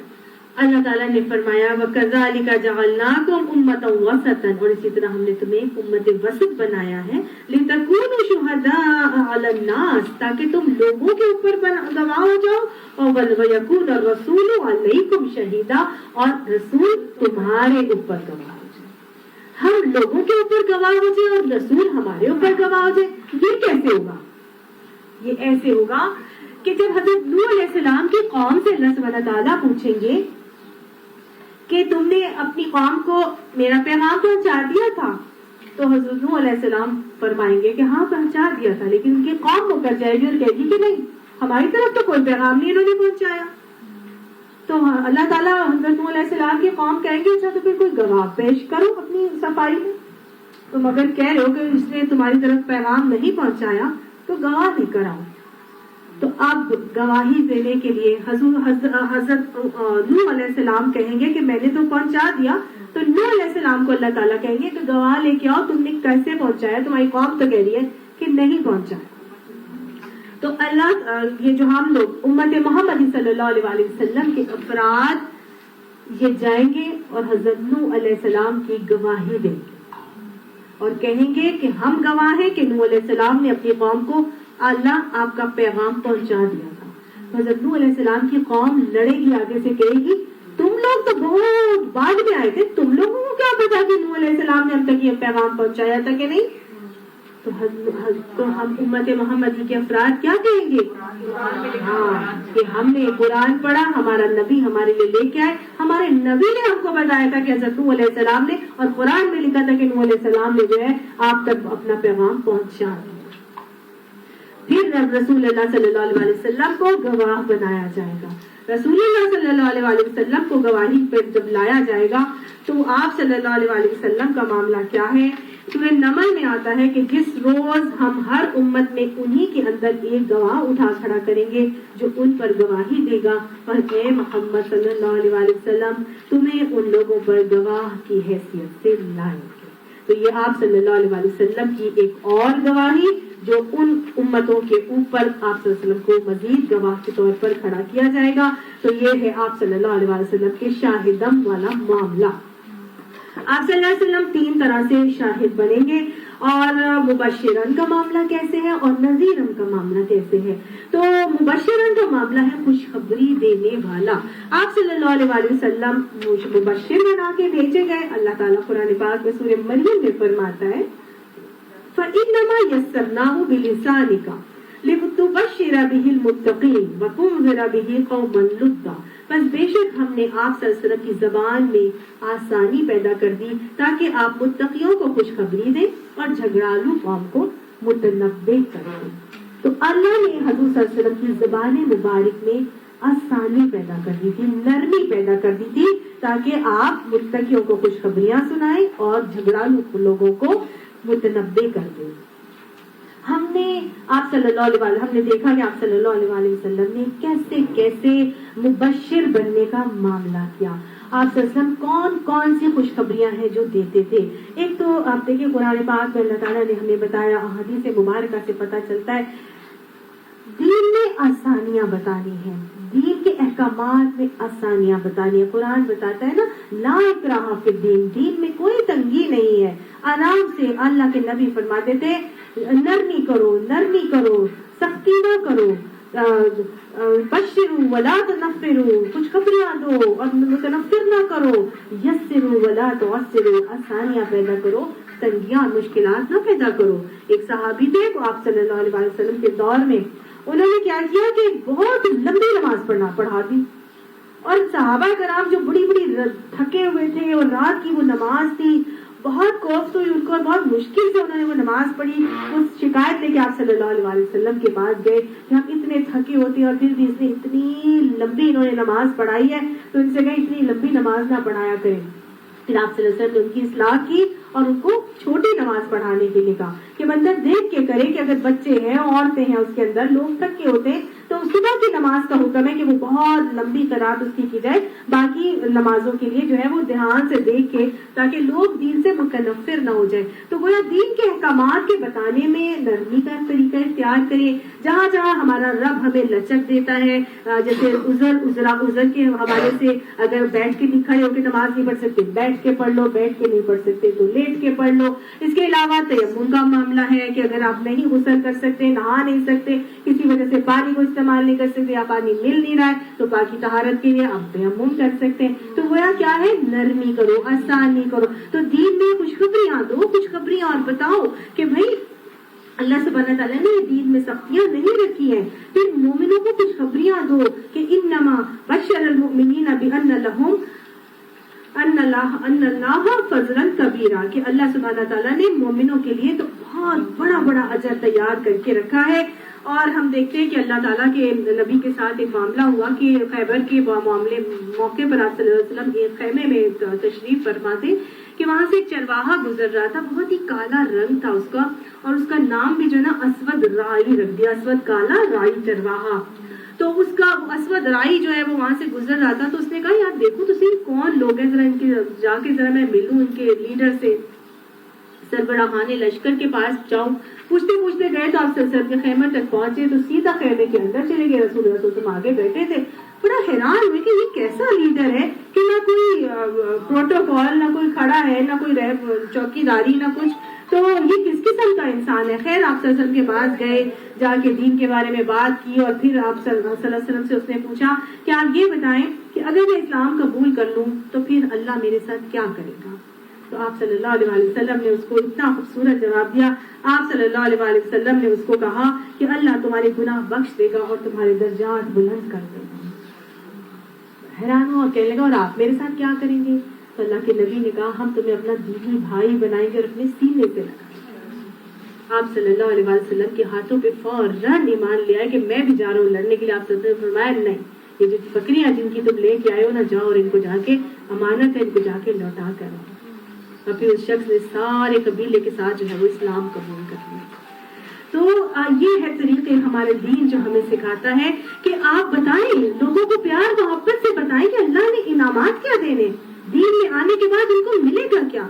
اللہ تعالیٰ نے فرمایا وَكَذَلِكَ جَعَلْنَاكُمْ أُمَّةً وَسَطًا، اور اسی طرح ہم نے تمہیں امت وسط بنایا ہے لِتَكُونُوا شُهَدَاءَ عَلَى النَّاسِ، تاکہ تم لوگوں کے اوپر گواہ ہو جاؤ، اور وَيَكُونَ الرَّسُولُ عَلَيْكُمْ شَهِيدًا، اور رسول تمہارے اوپر گواہ ہو جائے. ہم لوگوں کے اوپر گواہ ہو جائے اور رسول ہمارے اوپر گواہ ہو جائے. یہ کیسے ہوگا؟ یہ ایسے ہوگا کہ جب حضرت نوح علیہ السلام کی قوم سے اللہ سبحانہ تعالیٰ پوچھیں گے کہ تم نے اپنی قوم کو میرا پیغام پہنچا دیا تھا، تو حضرت نوح علیہ السلام فرمائیں گے کہ ہاں پہنچا دیا تھا، لیکن ان کی قوم مکر جائے گی اور کہے گی کہ نہیں، ہماری طرف تو کوئی پیغام نہیں انہوں نے پہنچایا. تو اللہ تعالیٰ حضرت نوح علیہ السلام کی قوم کہیں گے اچھا تو پھر کوئی گواہ پیش کرو اپنی صفائی میں. تم اگر کہہ رہے ہو کہ اس نے تمہاری طرف پیغام نہیں پہنچایا تو گواہ نہیں کراؤ. تو اب گواہی دینے کے لیے حضرت نوح علیہ السلام کہیں گے کہ میں نے تو پہنچا دیا، تو نوح علیہ السلام کو اللہ تعالیٰ کہیں گے کہ گواہ لے کے آؤ، تم نے کیسے پہنچایا؟ تمہاری قوم تو کہہ رہی ہے کہ نہیں پہنچایا۔ تو اللہ یہ جو ہم لوگ امت محمد صلی اللہ علیہ وسلم کے افراد یہ جائیں گے اور حضرت نوح علیہ السلام کی گواہی دیں گے اور کہیں گے کہ ہم گواہ ہیں کہ نوح علیہ السلام نے اپنی قوم کو اللہ آپ کا پیغام پہنچا دیا تھا۔ حضرت نوح علیہ السلام کی قوم لڑے گی، آگے سے کہے گی تم لوگ تو بہت بعد میں آئے تھے، تم لوگوں کو کیا پتا کہ نوح علیہ السلام نے ہم تک یہ پیغام پہنچایا تھا کہ نہیں؟ تو ہم امت محمدی کے افراد کیا کہیں گے؟ ہاں کہ ہم نے قرآن پڑھا، ہمارا نبی ہمارے لیے لے کے آئے، ہمارے نبی نے ہم کو بتایا تھا کہ حضرت نوح علیہ السلام نے، اور قرآن میں لکھا تھا کہ نوح علیہ السلام نے جو ہے آپ تک اپنا پیغام پہنچا دیا۔ پھر رسول اللہ صلی اللہ علیہ وسلم کو گواہ بنایا جائے گا۔ رسول اللہ صلی اللہ علیہ وسلم کو گواہی پہ جب لایا جائے گا تو آپ صلی اللہ علیہ وسلم کا معاملہ کیا ہے؟ سورہ نمل میں آتا ہے کہ جس روز ہم ہر امت میں انہی کے اندر ایک گواہ اٹھا کھڑا کریں گے جو ان پر گواہی دے گا، اور اے محمد صلی اللہ علیہ وسلم تمہیں ان لوگوں پر گواہ کی حیثیت سے لائیں گے۔ تو یہ آپ صلی اللہ علیہ وسلم کی ایک اور گواہی جو ان امتوں کے اوپر آپ صلی اللہ علیہ وسلم کو مزید گواہ کے طور پر کھڑا کیا جائے گا۔ تو یہ ہے آپ صلی اللہ علیہ وسلم کے شاہدم والا معاملہ۔ آپ صلی اللہ علیہ وسلم تین طرح سے شاہد بنیں گے، اور مبشرن کا معاملہ کیسے ہے اور نذیرن کا معاملہ کیسے ہے؟ تو مبشرن کا معاملہ ہے خوشخبری دینے والا۔ آپ صلی اللہ علیہ وسلم مبشر بنا کے بھیجے گئے۔ اللہ تعالیٰ قرآن پاک میں سورہ مریم میں فرماتا ہے فَإِنَّمَا يَسَّرْنَاهُ بِلِسَانِكَ لِتُبَشِّرَ بِهِ الْمُتَّقِينَ وَتُنذِرَ بِهِ قَوْمًا لُدًّا۔ بس بے شک ہم نے آپ صلی اللہ علیہ وسلم کی زبان میں آسانی پیدا کر دی تاکہ آپ متقیوں کو خوشخبری دیں اور جھگڑالو قوم کو متنبہ کر دیں۔ تو اللہ نے حضور صلی اللہ علیہ وسلم کی زبان مبارک میں آسانی پیدا کر دی تھی، نرمی پیدا کر دی تھی تاکہ آپ متقیوں کو خوشخبریاں سنائیں اور جھگڑالو لوگوں کو متنبہ کر دیں۔ ہم نے آپ صلی اللہ علیہ وسلم ہم نے دیکھا کہ آپ صلی اللہ علیہ وسلم نے کیسے کیسے مبشر بننے کا معاملہ کیا۔ آپ صلی اللہ علیہ وسلم کون کون سی خوشخبریاں ہیں جو دیتے تھے؟ ایک تو آپ دیکھیں قرآن پاک میں اللہ تعالیٰ نے ہمیں بتایا، احادیث مبارکہ سے پتہ چلتا ہے دین میں آسانیاں بتانی ہیں، دین کے احکامات میں آسانیاں بتانی ہے۔ قرآن بتاتا ہے نا لا اکراہ فی الدین، دین میں کوئی تنگی نہیں ہے، آرام سے۔ اللہ کے نبی فرماتے تھے نرمی کرو، نرمی کرو، سختی نہ کرو، بشروا ولا تنفروا، خوشخبریاں دو اور متنفر نہ کرو، یسروا ولا تعسروا، آسانیاں پیدا کرو، تنگیاں مشکلات نہ پیدا کرو۔ ایک صحابی تھے وہ آپ صلی اللہ علیہ وسلم کے دور میں انہوں نے کیا کیا کہ بہت لمبی نماز پڑھا دی، اور صحابہ کرام جو بڑی بڑی تھکے ہوئے تھے اور رات کی وہ نماز تھی، بہت کوفت ہوئی ان کو، بہت مشکل سے انہوں نے وہ نماز پڑھی۔ وہ شکایت لے کے آپ صلی اللہ علیہ وسلم کے پاس گئے کہ ہم اتنے تھکے ہوتے ہیں اور پھر بھی اس نے اتنی لمبی انہوں نے نماز پڑھائی ہے، تو ان سے کہیں اتنی لمبی نماز نہ پڑھایا کریں۔ پھر آپ صلی اللہ علیہ وسلم نے ان کی اصلاح کی اور ان کو چھوٹی نماز پڑھانے کے لیے کہا کہ بندہ دیکھ کے کرے کہ اگر بچے ہیں، عورتیں ہیں، اس کے اندر لوگ تھکے ہوتے ہیں تو صبح کی نماز کا حکم ہے کہ وہ بہت لمبی قرات اس کی جائے، باقی نمازوں کے لیے جو ہے وہ دھیان سے دیکھ کے تاکہ لوگ دین سے متنفر نہ ہو جائے۔ تو گویا دین کے احکامات کے بتانے میں نرمی کا طریقہ اختیار کریں۔ جہاں جہاں ہمارا رب ہمیں لچک دیتا ہے، جیسے عذر کے حوالے سے اگر بیٹھ کے کھڑے ہو کے نماز نہیں پڑھ سکتے بیٹھ کے پڑھ لو، بیٹھ کے نہیں پڑھ سکتے تو لیٹ کے پڑھ لو۔ اس کے علاوہ تیمم کا معاملہ ہے کہ اگر آپ نہیں غسل کر سکتے، نہا نہیں سکتے، کسی وجہ سے پانی کو استعمال نہیں کر سکتے یا پانی مل نہیں رہا ہے تو پاکی طہارت کے لیے آپ تیمم کر سکتے ہیں۔ تو گویا کیا ہے نرمی کرو، آسانی کرو۔ تو دین میں خوشخبریاں دو، خوشخبریاں اور بتاؤ کہ بھائی اللہ سبحانہ تعالیٰ نے دین میں سختیاں نہیں رکھی ہیں۔ پھر مومنوں کو خوشخبریاں دو کہ انما بشر المؤمنین بان لہم ان اللہ فضلا کبیرا، کہ اللہ سبحانہ تعالیٰ نے مومنوں کے لیے تو بہت بڑا بڑا اجر تیار کر کے رکھا ہے، اور ہم دیکھتے ہیں کہ اللہ تعالیٰ کے نبی کے ساتھ ایک معاملہ ہوا کہ خیبر کے معاملے موقع پر آپ صلی اللہ علیہ وسلم ایک خیمے میں تشریف فرما تھے کہ وہاں سے ایک چرواہا گزر رہا تھا، بہت ہی کالا رنگ تھا اس کا، اور اس کا نام بھی جو ہے نا اسود رائی رکھ دیا، اسود کالا رائی چرواہا۔ تو اس کا اسود رائی جو ہے وہ وہاں سے گزر رہا تھا، تو اس نے کہا یار دیکھو تو صحیح کون لوگ ہیں، ذرا ان کے جا کے ذرا میں ملوں ان کے لیڈر سے، سربراہان لشکر کے پاس جاؤں۔ پوچھتے پوچھتے گئے تو آپ سر کے خیمے تک پہنچے تو سیدھا خیمے کے اندر چلے گئے، رسول اللہ صلی اللہ علیہ وسلم آگے بیٹھے تھے۔ بڑا حیران ہوئے کہ یہ کیسا لیڈر ہے کہ نہ کوئی پروٹوکول، نہ کوئی کھڑا ہے، نہ کوئی چوکیداری، نہ کچھ، تو یہ کس قسم کا انسان ہے۔ خیر آپ صلی اللہ علیہ وسلم کے پاس گئے، جا کے دین کے بارے میں بات کی، اور پھر آپ صلی اللہ علیہ وسلم سے اس نے پوچھا کہ آپ یہ بتائیں کہ اگر میں اسلام قبول کر لوں تو پھر اللہ میرے ساتھ کیا کرے گا؟ تو آپ صلی اللہ علیہ وسلم نے اس کو اتنا خوبصورت جواب دیا۔ آپ صلی اللہ علیہ وسلم نے اس کو کہا کہ اللہ تمہارے گناہ بخش دے گا اور تمہارے درجات بلند کر دے گا۔ حیران ہو اور کہنے لگا اور آپ میرے ساتھ کیا کریں گے؟ تو اللہ کے نبی نے کہا ہم تمہیں اپنا دینی بھائی بنائیں گے اور اپنے سینے سے لگائیں گے۔ آپ صلی اللہ علیہ وسلم کے ہاتھوں پہ فوراً ایمان لے آئے کہ میں بھی جا رہا ہوں لڑنے کے لیے۔ آپ صلی اللہ علیہ وسلم نے فرمایا نہیں، یہ جو بکریاں جن کی تم لے کے آئے ہو نا، جاؤ اور ان کو جا کے امانت ہے، ان کو جا کے لوٹا کر آؤ۔ اور پھر اس شخص نے سارے قبیلے کے ساتھ جو ہے وہ اسلام قبول کر لیا۔ تو یہ ہے طریقے ہمارے دین جو ہمیں سکھاتا ہے کہ آپ بتائیں، لوگوں کو پیار محبت سے بتائیں کہ اللہ نے انعامات کیا دینے، دین میں آنے کے بعد ان کو ملے گا کیا۔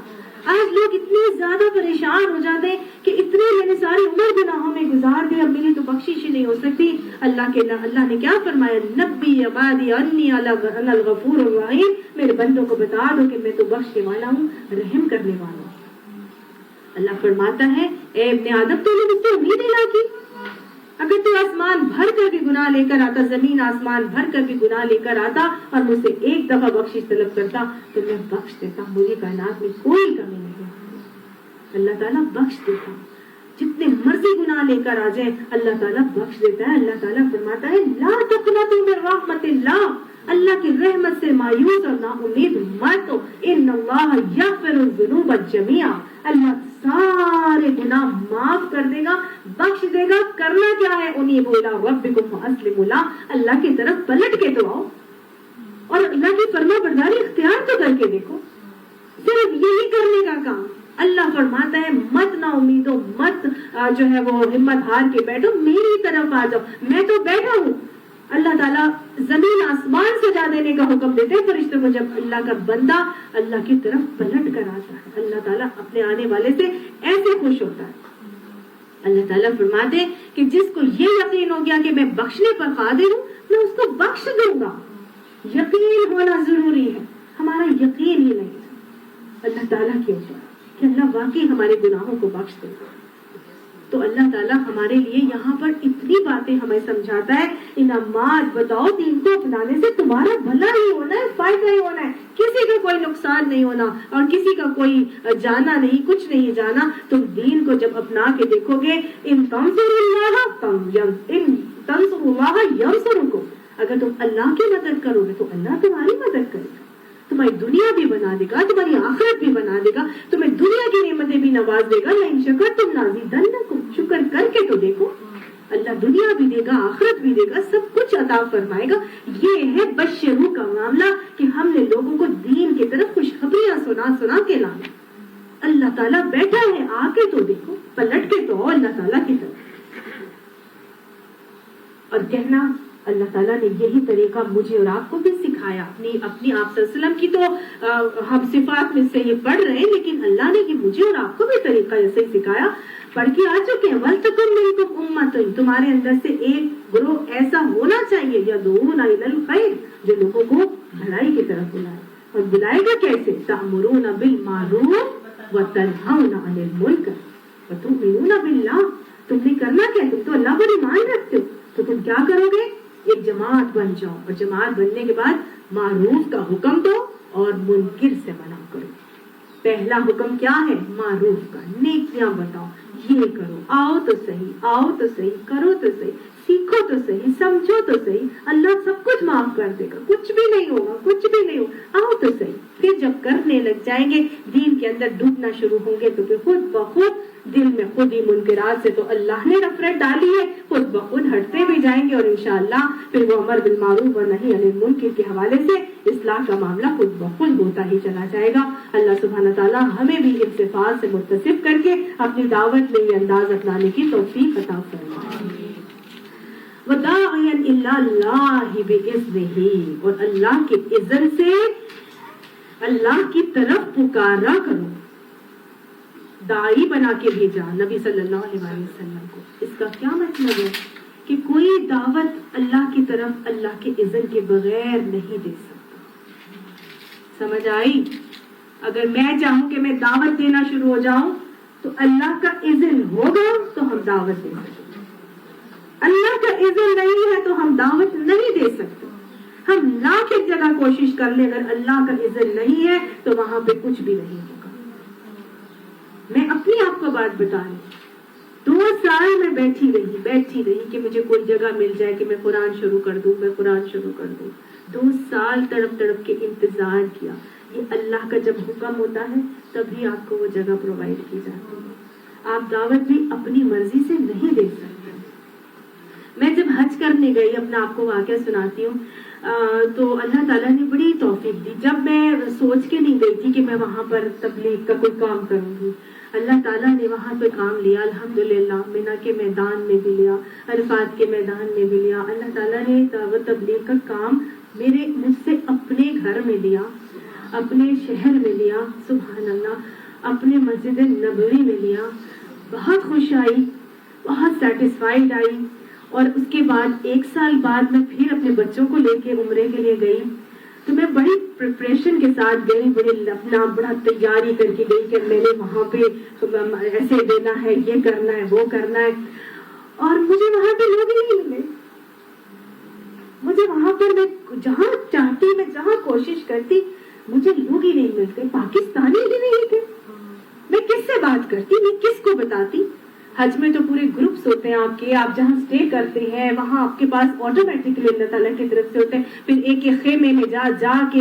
آج لوگ اتنے زیادہ پریشان ہو جاتے ہیں کہ اتنے میں نے ساری عمر گناہوں میں گزار دی، اب میری تو بخشش ہی نہیں ہو سکتی۔ اللہ نے کیا فرمایا، نبی عبادی انی انا الغفور الرحیم، میرے بندوں کو بتا دو کہ میں تو بخشنے والا ہوں، رحم کرنے والا ہوں۔ اللہ فرماتا ہے اے ابن آدم تو نے مجھ سے امید ہی نہ کی، اگر تو آسمان بھر کر بھی گناہ لے کر آتا، زمین آسمان بھر کر بھی گناہ لے کر آتا اور مجھ سے ایک دفعہ بخشش طلب کرتا تو میں بخش دیتا، مجھے کائنات میں کوئی کمی نہیں ہے۔ اللہ تعالیٰ بخش دیتا، جتنے مرضی گناہ لے کر آ جائیں اللہ تعالیٰ بخش دیتا ہے۔ اللہ تعالیٰ فرماتا ہے لا تقنطوا من رحمت اللہ، اللہ کی رحمت سے مایوس اور نا امید مت ہو، ان اللہ یغفر الذنوب جميعا، اللہ سارے گناہ معاف کر دے گا، بخش دے گا۔ کرنا کیا ہے، انیبوا الی ربکم واسلموا لہ، اللہ کی طرف پلٹ کے تو آؤ اور اللہ کی فرما برداری اختیار تو کر کے دیکھو، صرف یہی کرنے کا کام۔ اللہ فرماتا ہے مت نا امیدو، مت جو ہے وہ ہمت ہار کے بیٹھو، میری طرف آ جاؤ، میں تو بیٹھا ہوں۔ اللہ تعالیٰ زمین آسمان سجا دینے کا حکم دیتے ہیں فرشتوں کو، جب اللہ کا بندہ اللہ کی طرف پلٹ کر آتا ہے، اللہ تعالیٰ اپنے آنے والے سے ایسے خوش ہوتا ہے۔ اللہ تعالیٰ فرماتے ہیں کہ جس کو یہ یقین ہو گیا کہ میں بخشنے پر قادر ہوں، میں اس کو بخش دوں گا۔ یقین ہونا ضروری ہے، ہمارا یقین ہی نہیں ہے اللہ تعالیٰ کے اوپر کہ اللہ واقعی ہمارے گناہوں کو بخش دے گا۔ تو اللہ تعالیٰ ہمارے لیے یہاں پر اتنی باتیں ہمیں سمجھاتا ہے، انعامات بتاؤ، دین کو اپنانے سے تمہارا بھلا ہی ہونا ہے، فائدہ ہی ہونا ہے، کسی کا کوئی نقصان نہیں ہونا اور کسی کا کوئی جانا نہیں، کچھ نہیں جانا۔ تم دین کو جب اپنا کے دیکھو گے، ان تنصروا اللہ ینصرکم، اگر تم اللہ کی مدد کرو گے تو اللہ تمہاری مدد کرے گا، تمہاری دنیا بھی بنا دے گا، تمہاری آخرت بھی بنا دے گا، تمہیں دنیا کی نعمتیں بھی نواز دے گا۔ لئن شکرتم لازیدنکم، شکر کر کے تو دیکھو، اللہ دنیا بھی دے گا، آخرت بھی دے گا، سب کچھ عطا فرمائے گا۔ یہ ہے بشرو کا معاملہ کہ ہم نے لوگوں کو دین کی طرف خوشخبریاں سنا کے لانا۔ اللہ تعالیٰ بیٹھا ہے، آ کے تو دیکھو، پلٹ کے تو اللہ تعالیٰ کی طرف اور کہنا۔ اللہ تعالیٰ نے یہی طریقہ مجھے اور آپ کو بھی سکھایا، اپنی آپ صلی اللہ علیہ وسلم کی تو ہم صفات میں سے یہ پڑھ رہے ہیں، لیکن اللہ نے یہ مجھے اور آپ کو بھی طریقہ ایسے ہی سکھایا، پڑھ کے آ چکے ہیں۔ وَلْتَكُن مِنْكُمْ أُمَّةٌ، تمہارے اندر سے ایک گروہ ایسا ہونا چاہیے، يَدْعُونَ إِلَى الْخَيْرِ، جو لوگوں کو بھلائی کی طرف بلائے، اور بلائے گا کیسے، تَأْمُرُونَ بِالْمَعْرُوفِ وَتَنْهَوْنَ عَنِ الْمُنكَرِ وَتُؤْمِنُونَ بِاللَّهِ، تم نے کرنا کیا، تم تو اللہ پر ایمان رکھتے ہو، تو تم کیا کرو گے، ایک جماعت بن جاؤ، اور جماعت بننے کے بعد معروف کا حکم دو اور منکر سے منع کرو۔ پہلا حکم کیا ہے، معروف کا، نیکیاں بتاؤ، یہ کرو، آؤ تو صحیح، آؤ تو صحیح، کرو تو صحیح، سیکھو تو صحیح، سمجھو تو صحیح، اللہ سب کچھ معاف کر دے گا، کچھ بھی نہیں ہوگا، کچھ بھی نہیں ہوگا، آؤ تو صحیح۔ پھر جب کرنے لگ جائیں گے، دین کے اندر ڈوبنا شروع ہوں گے، تو پھر خود بخود دل میں خود ہی منکرات سے تو اللہ نے نفرت ڈالی ہے، خود بخود ہٹتے بھی جائیں گے، اور انشاءاللہ پھر وہ امر بالمعروف اور نہی عن المنکر کے حوالے سے اصلاح کا معاملہ خود بخود ہوتا ہی چلا جائے گا۔ اللہ سبحانہ تعالیٰ ہمیں بھی ان صفات سے متصف کر کے اپنی دعوت میں یہ انداز اپنانے کی توفیق عطا فرمائے۔ وَدَاعِيًا إِلَّا اللَّهِ بِإِذْنِهِ، اور اللہ کے اذن سے اللہ کی طرف پکارا کرو، داعی بنا کے بھیجا نبی صلی اللہ علیہ وسلم کو۔ اس کا کیا مطلب ہے کہ کوئی دعوت اللہ کی طرف اللہ کے اذن کے بغیر نہیں دے سکتا۔ سمجھ آئی؟ اگر میں چاہوں کہ میں دعوت دینا شروع ہو جاؤں تو اللہ کا اذن ہوگا تو ہم دعوت دے سکتے، اللہ کا اذن نہیں ہے تو ہم دعوت نہیں دے سکتے۔ ہم لاکھ ایک جگہ کوشش کر لیں، اگر اللہ کا اذن نہیں ہے تو وہاں پہ کچھ بھی نہیں ہوگا۔ میں اپنی آپ کو بات بتا رہی، 2 سال میں بیٹھی رہی کہ مجھے کوئی جگہ مل جائے کہ میں قرآن شروع کر دوں، 2 سال تڑپ کے انتظار کیا۔ یہ اللہ کا جب حکم ہوتا ہے تبھی آپ کو وہ جگہ پرووائڈ کی جاتی ہے۔ آپ دعوت بھی اپنی مرضی سے نہیں دے سکتے۔ میں جب حج کرنے گئی، اپنا آپ کو واقعہ سناتی ہوں، تو اللہ تعالیٰ نے بڑی توفیق دی۔ جب میں سوچ کے نہیں گئی تھی کہ میں وہاں پر تبلیغ کا کوئی کام کروں گی، اللہ تعالیٰ نے وہاں پہ کام لیا الحمدللہ۔ مینا کے میدان میں بھی لیا، عرفات کے میدان میں بھی لیا۔ اللہ تعالیٰ نے دعوت تبلیغ کا کام مجھ سے اپنے گھر میں لیا، اپنے شہر میں لیا، سبحان اللہ، اپنے مسجد نبوی میں لیا۔ بہت خوش آئی، بہت سیٹسفائیڈ آئی۔ اور اس کے بعد 1 سال بعد میں پھر اپنے بچوں کو لے کے عمرے کے لیے گئی، تو میں بڑی پریپریشن کے ساتھ گئی، اپنا بڑا تیاری کر کے گئی کہ میں نے وہاں پہ ایسے دینا ہے، یہ کرنا ہے، وہ کرنا ہے، اور مجھے وہاں پہ لوگ ہی نہیں ملے۔ مجھے وہاں پر میں جہاں چاہتی، میں جہاں کوشش کرتی، مجھے لوگ ہی نہیں ملتے، پاکستانی بھی نہیں تھے۔ میں کس سے بات کرتی، میں کس کو بتاتی؟ حج میں تو پورے گروپس ہوتے ہیں آپ جہاں اسٹے کرتے ہیں وہاں آپ کے پاس آٹومیٹکلی اللہ تعالیٰ کی طرف سے ہوتے ہیں۔ پھر ایک خیمے میں جا کے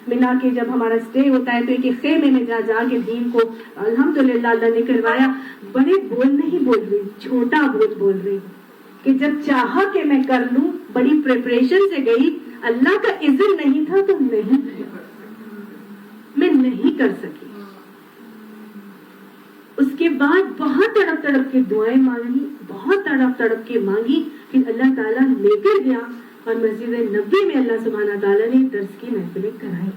مینا کے جب ہمارا اسٹے ہوتا ہے تو ایک خیمے میں جا کے دین کو الحمدللہ اللہ نے کروایا۔ بڑے بول نہیں بول رہی، چھوٹا بول رہی کہ جب چاہا کہ میں کر لوں، بڑی پریپریشن سے گئی، اللہ کا اذن نہیں تھا تو میں نہیں کر سکی۔ اس کے بعد بہت تڑپ کے دعائیں مانگی، بہت تڑپ کے مانگی، پھر اللہ تعالیٰ لے کر گیا اور مسجد نبوی میں اللہ سبحانہ تعالیٰ نے درس کی محفلیں کرائی۔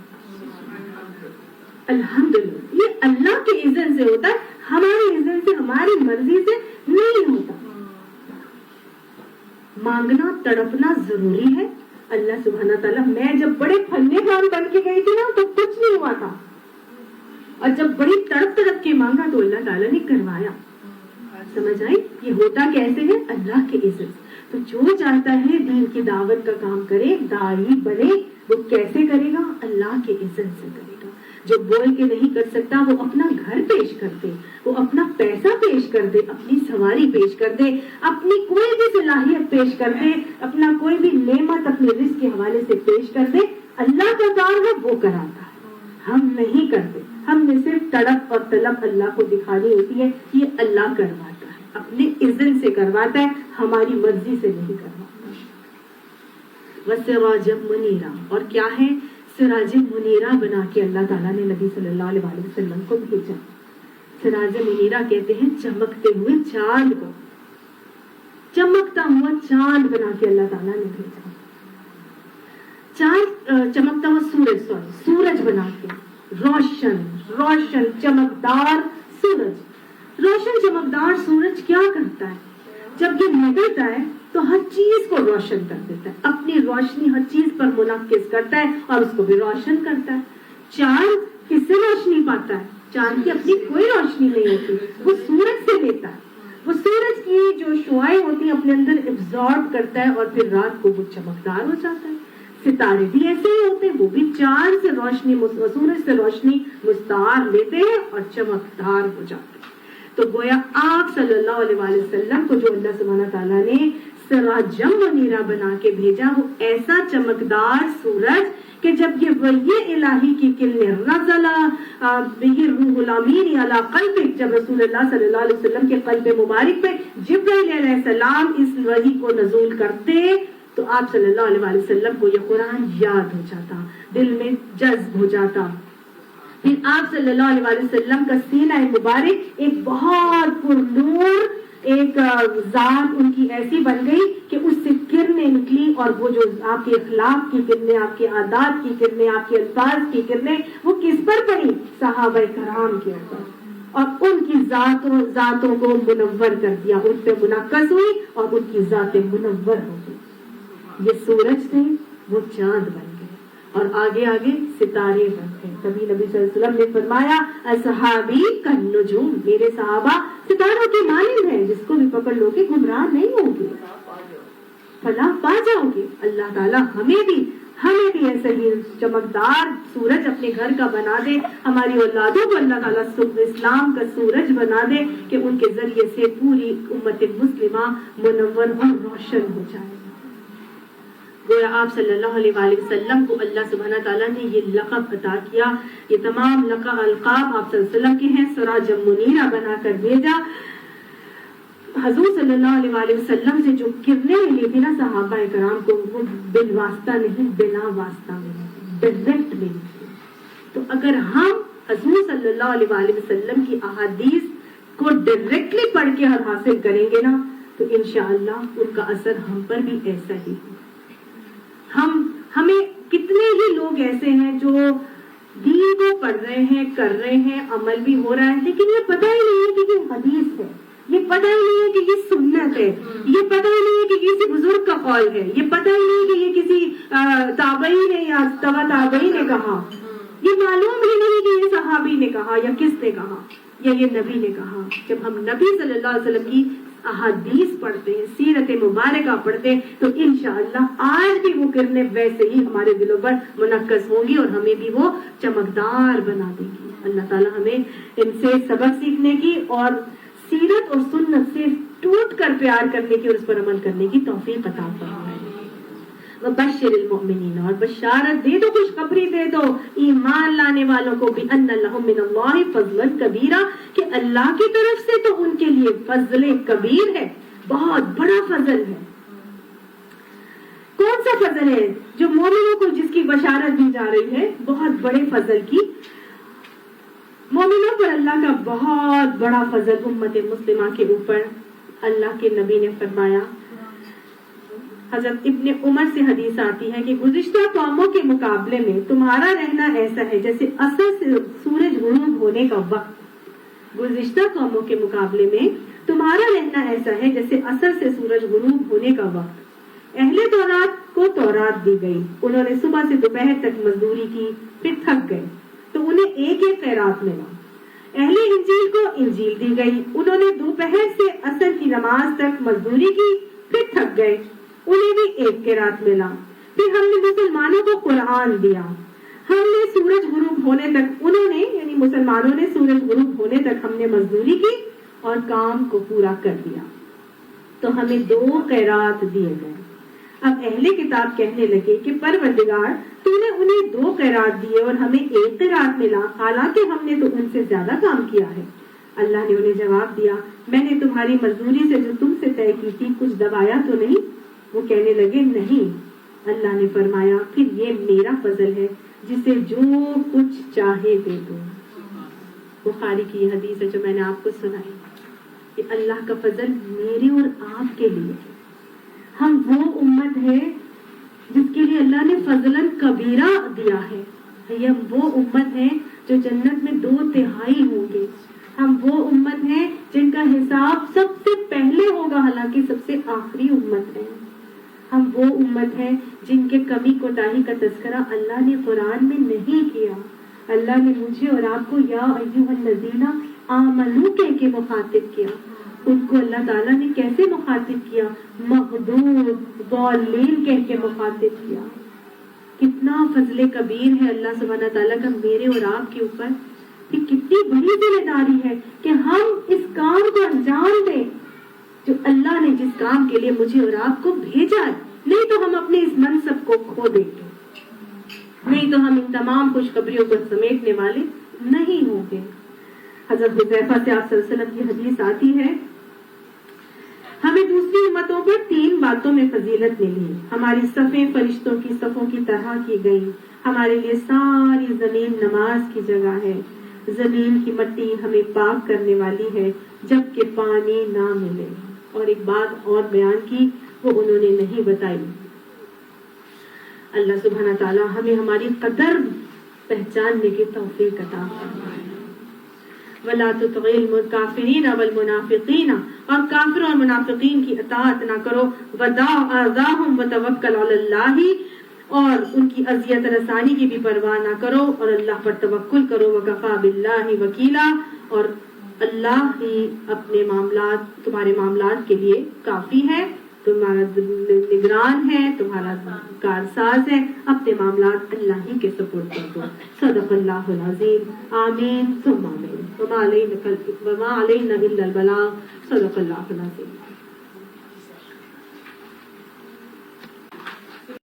الحمدللہ، یہ اللہ کے اذن سے ہوتا ہے، ہماری اذن سے، ہماری مرضی سے نہیں ہوتا۔ مانگنا تڑپنا ضروری ہے۔ اللہ سبحانہ تعالیٰ، میں جب بڑے پھلے کام بن کے گئی تھی نا تو کچھ نہیں ہوا تھا، اور جب بڑی تڑپ کے مانگا تو اللہ تعالیٰ نے کروایا۔ سمجھ آئی؟ یہ ہوتا کیسے ہے؟ اللہ کے اذن۔ تو جو چاہتا ہے دین کی دعوت کا کام کرے، داعی بنے، وہ کیسے کرے گا؟ اللہ کے اذن سے کرے گا۔ جو بول کے نہیں کر سکتا وہ اپنا گھر پیش کر دے، وہ اپنا پیسہ پیش کر دے، اپنی سواری پیش کر دے، اپنی کوئی بھی صلاحیت پیش کر دے، اپنا کوئی بھی نعمت اپنے رزق کے حوالے سے پیش کر دے۔ اللہ کا کام ہے، وہ کراتا ہے، ہم نہیں کرتے۔ ہم نے صرف تڑپ اور طلب اللہ کو دکھانی ہوتی ہے، یہ اللہ کرواتا ہے، اپنے اذن سے کرواتا ہے، ہماری مرضی سے نہیں کرواتا۔ وَسِرَاجًا مُنِيرًا، اور کیا ہے؟ سراج منیرہ بنا کے اللہ تعالیٰ نے نبی صلی اللہ علیہ وسلم کو بھیجا۔ سراج منیرہ کہتے ہیں چمکتے ہوئے چاند کو، چمکتا ہوا چاند بنا کے اللہ تعالیٰ نے بھیجا۔ چاند چمکتا ہوا سورج بنا کے، روشن چمکدار سورج۔ روشن چمکدار سورج کیا کرتا ہے؟ جب یہ نکلتا ہے تو ہر چیز کو روشن کر دیتا ہے، اپنی روشنی ہر چیز پر منعکس کرتا ہے اور اس کو بھی روشن کرتا ہے۔ چاند کس سے روشنی پاتا ہے؟ چاند کی اپنی کوئی روشنی نہیں ہوتی، وہ سورج سے لیتا ہے، وہ سورج کی جو شعاعیں ہوتی ہیں اپنے اندر ایبزارب کرتا ہے اور پھر رات کو وہ چمکدار ہو جاتا ہے۔ ستارے بھی ایسے ہی ہوتے ہیں، وہ بھی چاند سے روشنی، سورج سے روشنی مستعار لیتے ہیں اور چمکدار ہو جاتے ہیں۔ تو گویا آپ صلی اللہ علیہ وسلم کو جو اللہ سبحانہ تعالیٰ نے سراجم منیرہ بنا کے بھیجا، وہ ایسا چمکدار سورج کہ جب یہ وحی الہی کی کلے نزلا بہ الروح الامین علی قلبک، جب رسول اللہ صلی اللہ علیہ وسلم کے قلب مبارک پہ جبرائیل علیہ السلام اس وحی کو نزول کرتے تو آپ صلی اللہ علیہ وسلم کو یہ قرآن یاد ہو جاتا، دل میں جذب ہو جاتا. پھر آپ صلی اللہ علیہ وسلم کا سینہ مبارک ایک بہت پر نور ایک ذات ان کی ایسی بن گئی کہ اس سے کرنیں نکلی، اور وہ جو آپ کے اخلاق کی کرنیں، آپ کے عادات کی کرنیں، آپ کے الفاظ کی کرنیں، وہ کس پر پڑی؟ صحابہ کرام کے اوپر، اور ان کی ذاتوں کو منور کر دیا، ان پہ منعکس ہوئی اور ان کی ذاتیں منور ہو گئی. یہ سورج تھے، وہ چاند بن گئے، اور آگے آگے ستارے بن گئے. کبھی نبی صلی اللہ علیہ وسلم نے فرمایا اصحابی کالنجوم، میرے صحابہ ستاروں کی مانند ہیں، جس کو بھی پکڑ لو گے گمراہ نہیں ہوگے، فلاح پا جاؤ گے. اللہ تعالیٰ ہمیں بھی ایسا ہی چمکدار سورج اپنے گھر کا بنا دے، ہماری اولادوں کو اللہ تعالیٰ اسلام کا سورج بنا دے کہ ان کے ذریعے سے پوری امت مسلمہ منور اور روشن ہو جائے. گویا آپ صلی اللہ علیہ وآلہ وسلم کو اللہ سبحانہ تعالیٰ نے یہ لقب عطا کیا. یہ تمام القاب آپ صلی اللہ علیہ وسلم کے ہیں، سراج منیرہ بنا کر بھیجا. حضور صلی اللہ علیہ وآلہ وسلم سے جو کرنے ملی تھی نا صحابہ کرام کو، وہ بالواسطہ نہیں، بلا واسطہ ملی، ڈائریکٹ ملی تھی. تو اگر ہم حضور صلی اللہ علیہ وآلہ وسلم کی احادیث کو ڈائریکٹلی پڑھ کے حاصل کریں گے نا تو انشاءاللہ ان کا اثر ہم پر بھی ایسا ہی ہوگا. ہمیں کتنے ہی لوگ ایسے ہیں جو دین کو پڑھ رہے ہیں، کر رہے ہیں، عمل بھی ہو رہا ہے، لیکن یہ پتہ ہی نہیں ہے کہ یہ حدیث ہے، یہ پتہ ہی نہیں ہے کہ یہ سنت ہے، یہ پتہ ہی نہیں ہے کہ کسی بزرگ کا قول ہے، یہ پتہ ہی نہیں کہ یہ کسی تابعی نے یا تبع تابعی نے کہا، یہ معلوم ہی نہیں کہ یہ صحابی نے کہا یا کس نے کہا یا یہ نبی نے کہا. جب ہم نبی صلی اللہ علیہ وسلم کی احادیث پڑھتے ہیں، سیرت مبارکہ پڑھتے ہیں، تو انشاءاللہ آج بھی وہ کرنے ویسے ہی ہمارے دلوں پر منعکس ہوں گی اور ہمیں بھی وہ چمکدار بنا دیں گی. اللہ تعالیٰ ہمیں ان سے سبق سیکھنے کی اور سیرت اور سنت سے ٹوٹ کر پیار کرنے کی اور اس پر عمل کرنے کی توفیق عطا فرمائے. وبشر المؤمنین، اور بشارت دے دو، خوشخبری دے دو ایمان لانے والوں کو بھی، ان لہم من اللہ فضلا کبیرا، کہ اللہ کی طرف سے تو ان کے لیے فضل کبیر ہے، بہت بڑا فضل ہے. کون سا فضل ہے جو مومنوں کو جس کی بشارت دی جا رہی ہے؟ بہت بڑے فضل کی. مومنوں پر اللہ کا بہت بڑا فضل امت مسلمہ کے اوپر. اللہ کے نبی نے فرمایا، حضرت ابن عمر سے حدیث آتی ہے کہ گزشتہ قوموں کے مقابلے میں تمہارا رہنا ایسا ہے جیسے عصر سے سورج غروب ہونے کا وقت. گزشتہ قوموں کے مقابلے میں تمہارا رہنا ایسا ہے جیسے عصر سے سورج غروب ہونے کا وقت. اہل تورات کو تورات دی گئی، انہوں نے صبح سے دوپہر تک مزدوری کی، پھر تھک گئے تو انہیں ایک ایک خیرات ملا. اہل انجیل کو انجیل دی گئی، انہوں نے دوپہر سے عصر کی نماز تک مزدوری کی، پھر تھک گئے، انہیں بھی ایک قرات ملا. پھر ہم نے مسلمانوں کو قرآن دیا، ہم نے سورج غروب ہونے تک، انہوں نے یعنی مسلمانوں نے سورج غروب ہونے تک ہم نے مزدوری کی اور کام کو پورا کر دیا، تو ہمیں 2 قرات دیے گئے. اب اہل کتاب کہنے لگے کہ پروردگار تو نے انہیں 2 قرات دیے اور ہمیں 1 قرات ملا، حالانکہ ہم نے تو ان سے زیادہ کام کیا ہے. اللہ نے انہیں جواب دیا، میں نے تمہاری مزدوری سے جو تم سے طے کی تھی کچھ دبایا تو نہیں؟ وہ کہنے لگے نہیں. اللہ نے فرمایا، پھر یہ میرا فضل ہے جسے جو کچھ چاہے دے دو. بخاری کی یہ حدیث ہے جو میں نے آپ کو سنائی کہ اللہ کا فضل میرے اور آپ کے لیے. ہم وہ امت ہے جس کے لیے اللہ نے فضلاً کبیرہ دیا ہے. ہم وہ امت ہے جو جنت میں 2/3 ہوں گے. ہم وہ امت ہیں جن کا حساب سب سے پہلے ہوگا، حالانکہ سب سے آخری امت ہے. ہم وہ امت ہیں جن کے کمی کوتاہی کا تذکرہ اللہ نے قرآن میں نہیں کیا. اللہ نے مجھے اور آپ کو یا ایھا الذین آمنو کہہ کے مخاطب کیا. ان کو اللہ تعالیٰ نے کیسے مخاطب کیا؟ مغضوب ضالین کہہ کے مخاطب کیا. کتنا فضل کبیر ہے اللہ سبحانہ تعالیٰ کا میرے اور آپ کے اوپر. یہ کتنی بڑی ذمہ داری ہے کہ ہم اس کام کو انجام دیں جو اللہ نے جس کام کے لیے مجھے اور آپ کو بھیجا ہے. نہیں تو ہم اپنے اس منصب کو کھو دیں گے. نہیں تو ہم ان تمام خوشخبریوں کو سمیٹنے والے نہیں ہوں گے۔ حضرت حذیفہ سے آپ صلی اللہ علیہ وسلم کی حدیث آتی ہے، ہمیں دوسری امتوں پر 3 باتوں میں فضیلت ملی، ہماری صفیں فرشتوں کی صفوں کی طرح کی گئی، ہمارے لیے ساری زمین نماز کی جگہ ہے، زمین کی مٹی ہمیں پاک کرنے والی ہے جبکہ پانی نہ ملے، اور ایک بات اور بیان کی وہ انہوں نے نہیں بتائی۔ اللہ سبحانہ تعالی ہمیں ہماری قدر پہچاننے کی توفیق عطا فرمائے۔ وَلَا تُطِعِ الْكَافِرِينَ وَالْمُنَافِقِينَ، اور کافر اور منافقین کی اطاعت نہ کرو، وَدَعْ أَذَاهُمْ وَتَوَكَّلْ عَلَى اللَّهِ، اور ان کی اذیت رسانی کی بھی پرواہ نہ کرو اور اللہ پر توکل کرو، وَكَفَى بِاللَّهِ وَكِيلًا، اور اللہ ہی اپنے معاملات تمہارے معاملات کے لیے کافی ہے، تمہارا نگران ہے، تمہارا کارساز ہے، اپنے معاملات اللہ ہی کے سپرد کر دو۔ صدق اللہ العظیم، آمین ثم آمین، وما علینا الا البلاغ، صدق اللہ العظیم۔